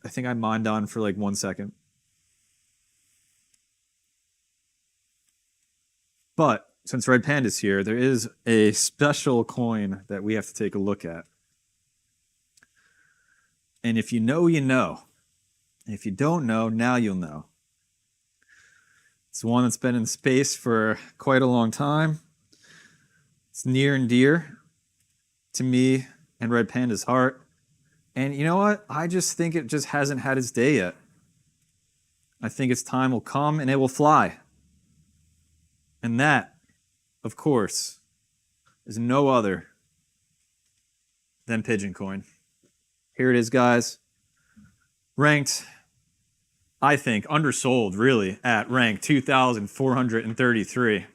think I mined on for like 1 second. But since Red Panda's here, there is a special coin that we have to take a look at. And if you know, you know. If you don't know, now you'll know. It's one that's been in space for quite a long time. It's near and dear to me and Red Panda's heart. And you know what? I just think it just hasn't had its day yet. I think its time will come and it will fly. And that, of course, is no other than Pigeon Coin. Here it is, guys. Ranked, I think, undersold, really, at rank 2,433.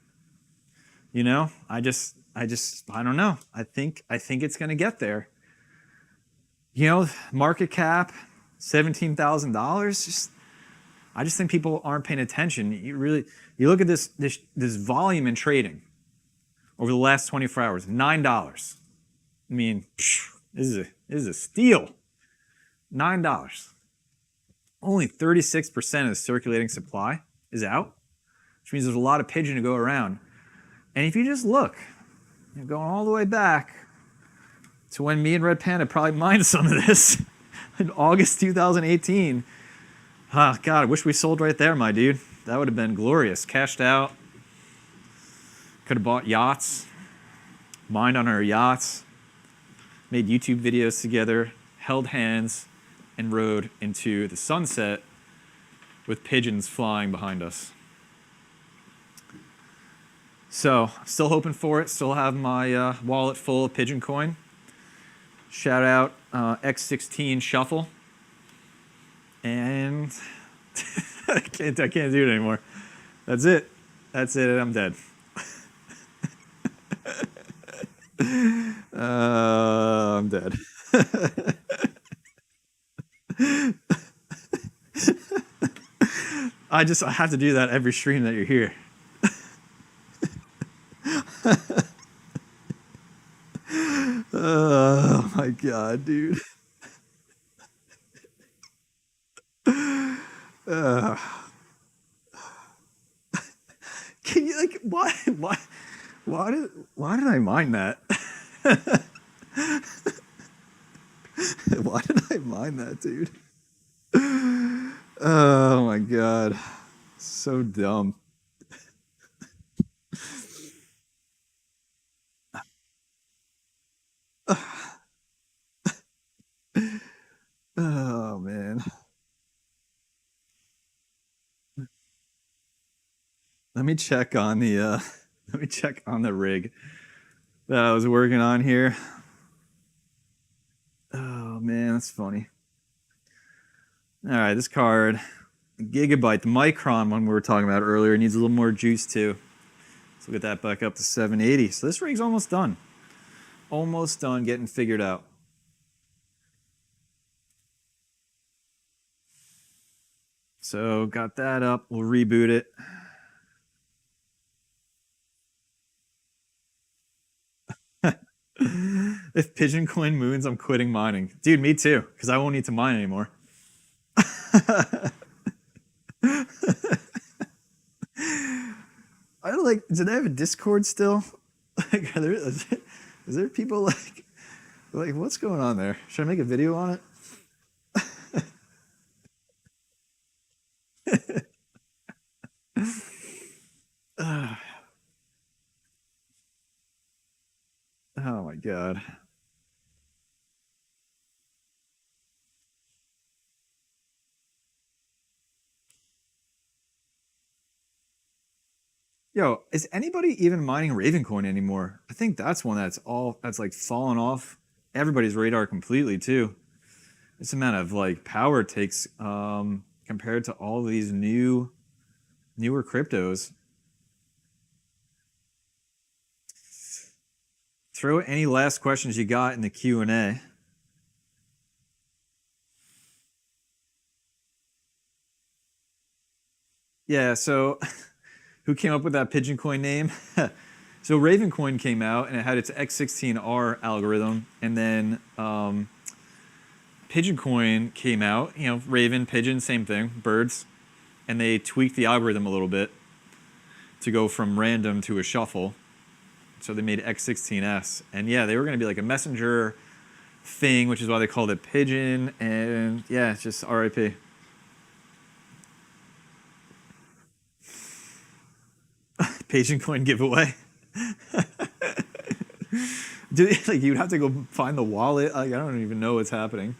You know, I don't know. I think it's going to get there. You know, market cap, $17,000. I just think people aren't paying attention. You look at this volume in trading over the last 24 hours, $9. I mean, this is a steal. $9. Only 36% of the circulating supply is out, which means there's a lot of pigeon to go around. And if you just look, you're going all the way back to when me and Red Panda probably mined some of this in August 2018. Ah, God, I wish we sold right there, my dude. That would have been glorious. Cashed out. Could have bought yachts. Mined on our yachts. Made YouTube videos together. Held hands and rode into the sunset with pigeons flying behind us. So, still hoping for it. Still have my wallet full of Pigeon Coin. Shout out X16 Shuffle. And I can't do it anymore. That's it. I'm dead. I'm dead. I have to do that every stream that you're here. Oh my god, dude. Can you like why did I mind that? Why did I mind that, dude? Oh my god. So dumb. Oh man. Let me check on the rig that I was working on here. Oh man, that's funny. All right, this card, Gigabyte, the Micron one we were talking about earlier, needs a little more juice too. So we'll get that back up to 780. So this rig's almost done. Almost done getting figured out. So got that up. We'll reboot it. If Pigeon Coin moons, I'm quitting mining. Dude, me too, because I won't need to mine anymore. I don't like, do they have a Discord still? Like, is there people like, what's going on there? Should I make a video on it? Oh my god. Yo, is anybody even mining Ravencoin anymore? I think that's one that's like fallen off everybody's radar completely too. This amount of like power it takes compared to all these newer cryptos. Throw any last questions you got in the Q&A. Yeah, so who came up with that Pigeon Coin name? So Ravencoin came out and it had its X16R algorithm, and then Pigeon Coin came out, you know, Raven, Pigeon, same thing, birds, and they tweaked the algorithm a little bit to go from random to a shuffle. So they made X16S, and yeah, they were going to be like a messenger thing, which is why they called it Pigeon, and yeah, it's just RIP. Pigeon Coin giveaway. Like you'd have to go find the wallet. Like, I don't even know what's happening.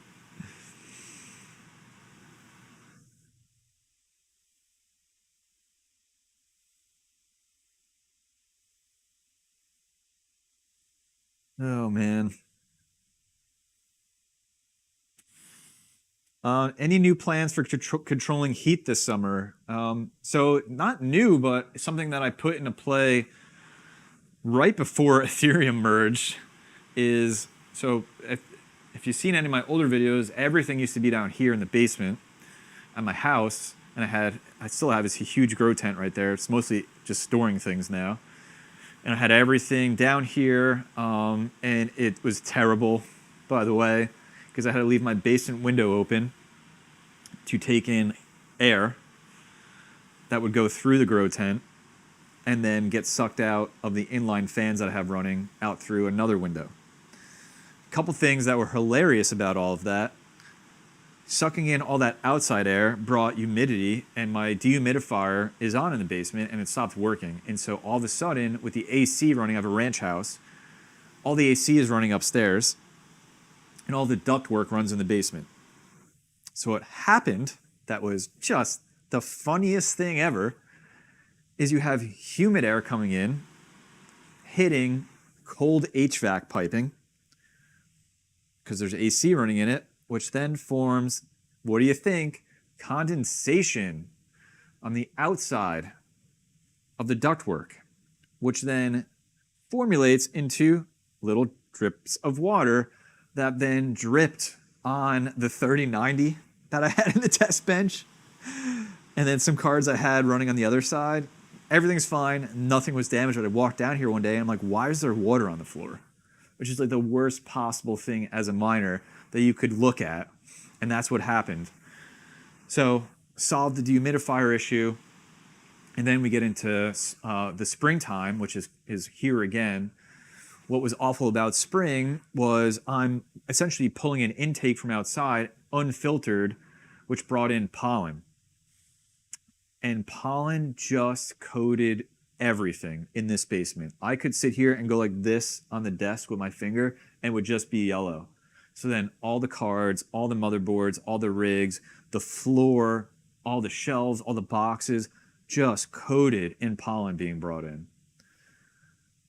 Oh man. Any new plans for controlling heat this summer? So not new, but something that I put into play right before Ethereum merged is, so if you've seen any of my older videos, everything used to be down here in the basement at my house, and I still have this huge grow tent right there. It's mostly just storing things now. And I had everything down here, and it was terrible, by the way, because I had to leave my basement window open to take in air that would go through the grow tent and then get sucked out of the inline fans that I have running out through another window. A couple things that were hilarious about all of that. Sucking in all that outside air brought humidity, and my dehumidifier is on in the basement and it stopped working. And so all of a sudden, with the AC running, I have a ranch house, all the AC is running upstairs and all the ductwork runs in the basement. So what happened, that was just the funniest thing ever, is you have humid air coming in, hitting cold HVAC piping, because there's AC running in it, which then forms, what do you think? Condensation on the outside of the ductwork, which then formulates into little drips of water that then dripped on the 3090 that I had in the test bench. And then some cards I had running on the other side. Everything's fine. Nothing was damaged. But I walked down here one day and I'm like, why is there water on the floor? Which is like the worst possible thing as a miner that you could look at. And that's what happened. So solved the dehumidifier issue. And then we get into the springtime, which is here again. What was awful about spring was I'm essentially pulling an intake from outside, unfiltered, which brought in pollen. And pollen just coated everything in this basement. I could sit here and go like this on the desk with my finger and it would just be yellow. So then all the cards, all the motherboards, all the rigs, the floor, all the shelves, all the boxes, just coated in pollen being brought in.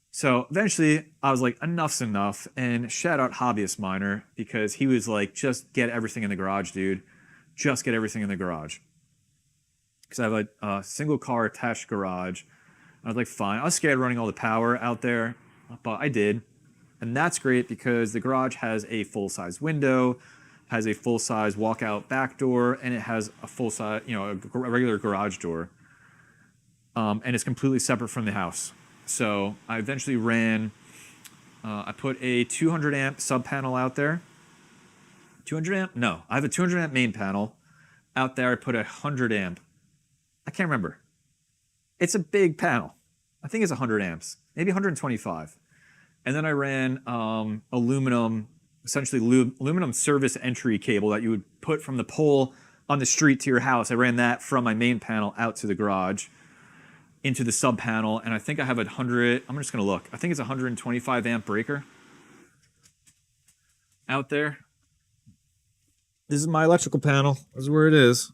So eventually I was like, enough's enough. And shout out Hobbyist Miner, because he was like, just get everything in the garage, dude. Just get everything in the garage. Because I have a single car attached garage. I was like, fine. I was scared running all the power out there, but I did. And that's great because the garage has a full-size window, has a full-size walkout back door, and it has a full-size, a regular garage door. And it's completely separate from the house. So I eventually ran, I put a 200 amp sub panel out there. 200 amp? No, I have a 200 amp main panel. Out there I put a 100 amp. I can't remember. It's a big panel. I think it's 100 amps, maybe 125. And then I ran aluminum, essentially aluminum service entry cable that you would put from the pole on the street to your house. I ran that from my main panel out to the garage into the sub panel, and I think I have 100, I'm just gonna look. I think it's a 125 amp breaker out there. This is my electrical panel. This is where it is.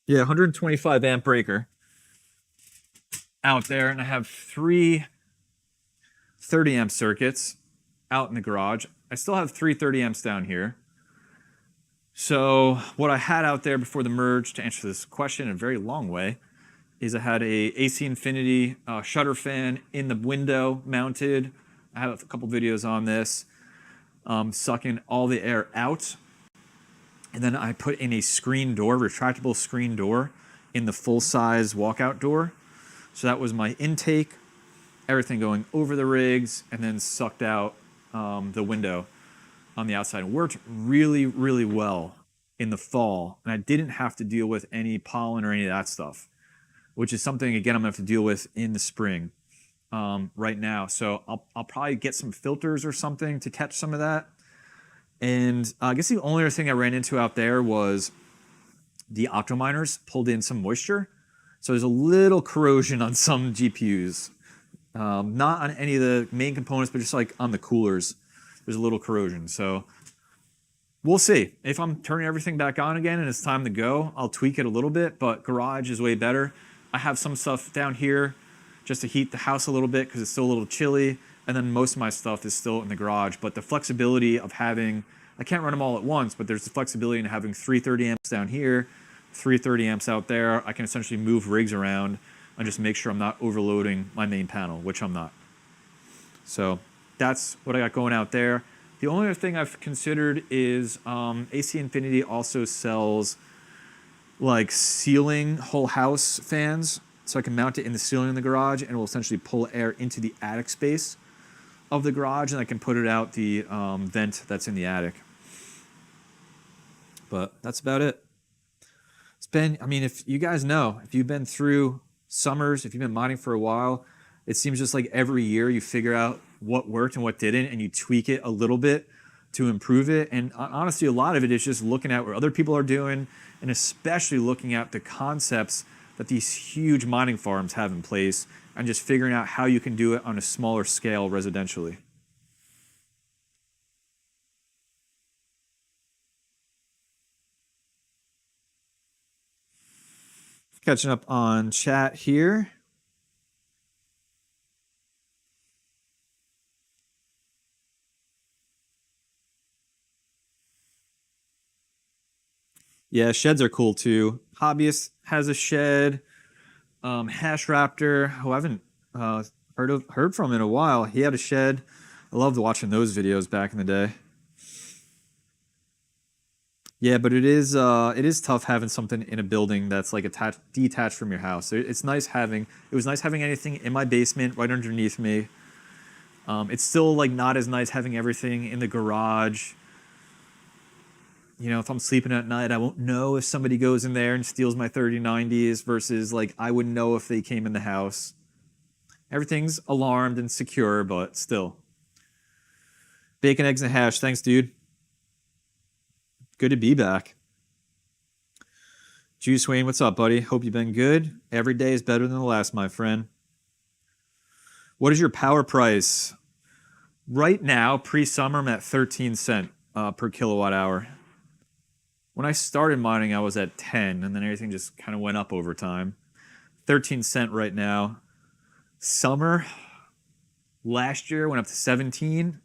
Yeah, 125 amp breaker out there, and I have 3 30 amp circuits out in the garage. I still have 3 30 amps down here. So what I had out there before the merge, to answer this question in a very long way, is I had a AC Infinity shutter fan in the window mounted. I have a couple videos on this, sucking all the air out. And then I put in a screen door, retractable screen door, in the full-size walkout door. So that was my intake, everything going over the rigs, and then sucked out the window on the outside. It worked really, really well in the fall, and I didn't have to deal with any pollen or any of that stuff, which is something, again, I'm gonna have to deal with in the spring right now. So I'll probably get some filters or something to catch some of that. And I guess the only other thing I ran into out there was the Octominers pulled in some moisture. So there's a little corrosion on some GPUs. Not on any of the main components, but just like on the coolers, there's a little corrosion. So we'll see. If I'm turning everything back on again and it's time to go, I'll tweak it a little bit, but garage is way better. I have some stuff down here just to heat the house a little bit because it's still a little chilly. And then most of my stuff is still in the garage. But the flexibility of having, I can't run them all at once, but there's the flexibility in having 3 30 amps down here, 3 30 amps out there. I can essentially move rigs around and just make sure I'm not overloading my main panel, which I'm not. So that's what I got going out there. The only other thing I've considered is AC Infinity also sells like ceiling whole house fans. So I can mount it in the ceiling in the garage and it will essentially pull air into the attic space of the garage, and I can put it out the vent that's in the attic. But that's about it. It's been, I mean, if you guys know, if you've been through summers, if you've been mining for a while, it seems just like every year you figure out what worked and what didn't, and you tweak it a little bit to improve it. And honestly, a lot of it is just looking at what other people are doing, and especially looking at the concepts that these huge mining farms have in place, and just figuring out how you can do it on a smaller scale residentially. Catching up on chat here. Yeah, sheds are cool too. Hobbyist has a shed. Hash Raptor, who I haven't heard from in a while, he had a shed. I loved watching those videos back in the day. Yeah, but it is tough having something in a building that's like detached from your house. It was nice having anything in my basement right underneath me. It's still like not as nice having everything in the garage. You know, if I'm sleeping at night, I won't know if somebody goes in there and steals my 3090s versus like I wouldn't know if they came in the house. Everything's alarmed and secure, but still. Bacon, eggs, and hash. Thanks, dude. Good to be back. Juice Wayne, what's up, buddy? Hope you've been good. Every day is better than the last, my friend. What is your power price? Right now, pre-summer, I'm at 13 cents per kilowatt hour. When I started mining, I was at 10, and then everything just kind of went up over time. 13 cents right now. Summer, last year, went up to 17.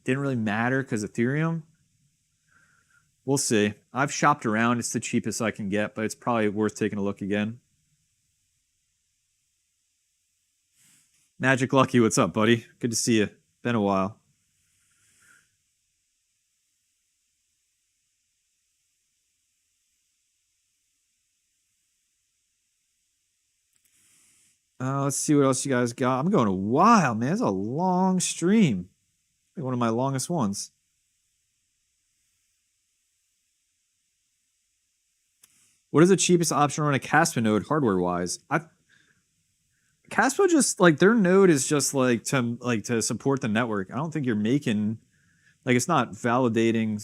Didn't really matter because Ethereum. We'll see. I've shopped around. It's the cheapest I can get, but it's probably worth taking a look again. Magic Lucky, what's up, buddy? Good to see you. Been a while. Let's see what else you guys got. I'm going a while, man. It's a long stream. One of my longest ones. What is the cheapest option on a Caspa node hardware-wise? Caspa just like their node is just like to support the network. I don't think you're making like it's not validating.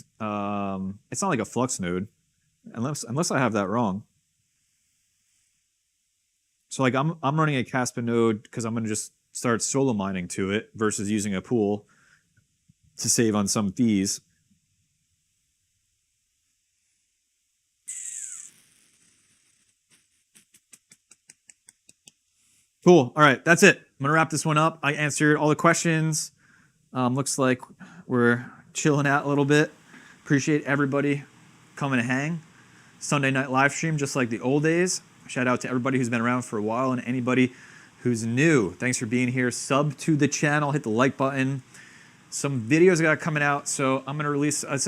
It's not like a Flux node, unless I have that wrong. So like I'm running a Caspa node because I'm gonna just start solo mining to it versus using a pool to save on some fees. Cool. All right, that's it. I'm gonna wrap this one up. I answered all the questions. Looks like we're chilling out a little bit. Appreciate everybody coming to hang. Sunday night live stream, just like the old days. Shout out to everybody who's been around for a while and anybody who's new. Thanks for being here. Sub to the channel. Hit the like button. Some videos I got coming out, so I'm gonna release. I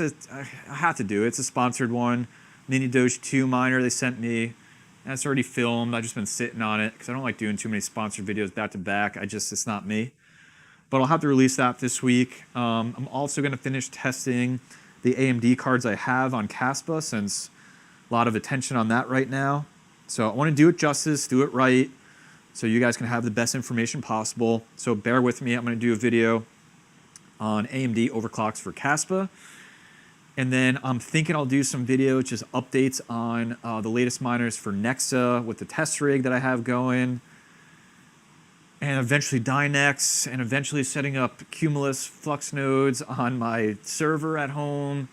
have to do it. It's a sponsored one. Mini Doge 2 miner they sent me. That's already filmed. I've just been sitting on it because I don't like doing too many sponsored videos back to back. It's not me. But I'll have to release that this week. I'm also going to finish testing the AMD cards I have on Caspa since a lot of attention on that right now. So I want to do it justice, do it right, so you guys can have the best information possible. So bear with me. I'm going to do a video on AMD overclocks for Caspa. And then I'm thinking I'll do some videos, just updates on the latest miners for Nexa with the test rig that I have going. And eventually Dynex, and eventually setting up Cumulus Flux nodes on my server at home.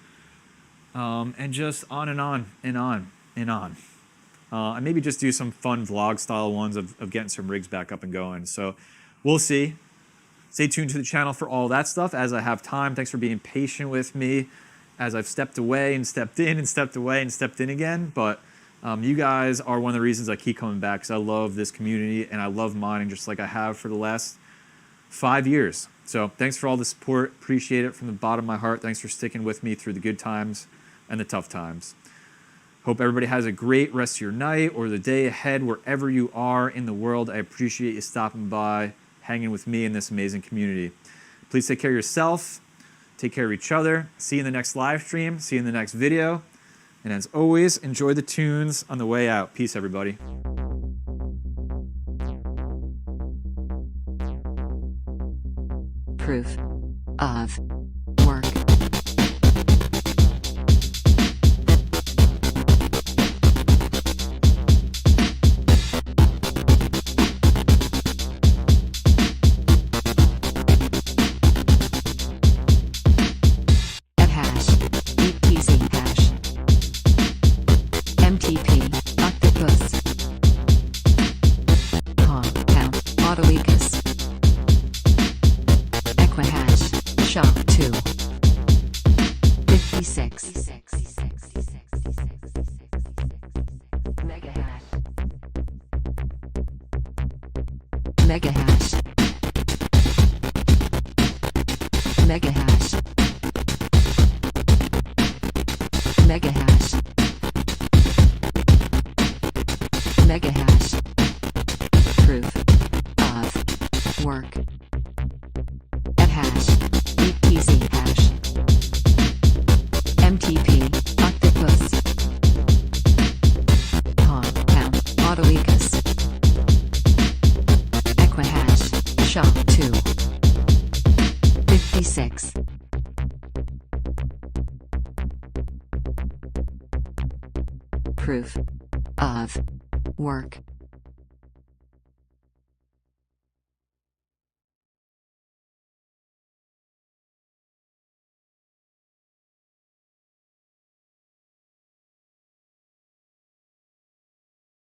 And just on and on and on and on. And maybe just do some fun vlog style ones of getting some rigs back up and going. So we'll see. Stay tuned to the channel for all that stuff as I have time. Thanks for being patient with me as I've stepped away and stepped in and stepped away and stepped in again. But you guys are one of the reasons I keep coming back because I love this community and I love mining just like I have for the last 5 years. So thanks for all the support. Appreciate it from the bottom of my heart. Thanks for sticking with me through the good times and the tough times. Hope everybody has a great rest of your night or the day ahead wherever you are in the world. I appreciate you stopping by, hanging with me in this amazing community. Please take care of yourself. Take care of each other. See you in the next live stream. See you in the next video. And as always, enjoy the tunes on the way out. Peace, everybody. Proof of work. Hash. BTC hash. MTP. Octopus. Compound. Autoicus. Equihash. Shock 2. 56. Mega hash. Mega hash. Mega hash. Mega hash. Proof of work. At hash. EPC hash. MTP. Octopus. Compound. Autolicus. Equihash. SHA-2. 56. Proof of work.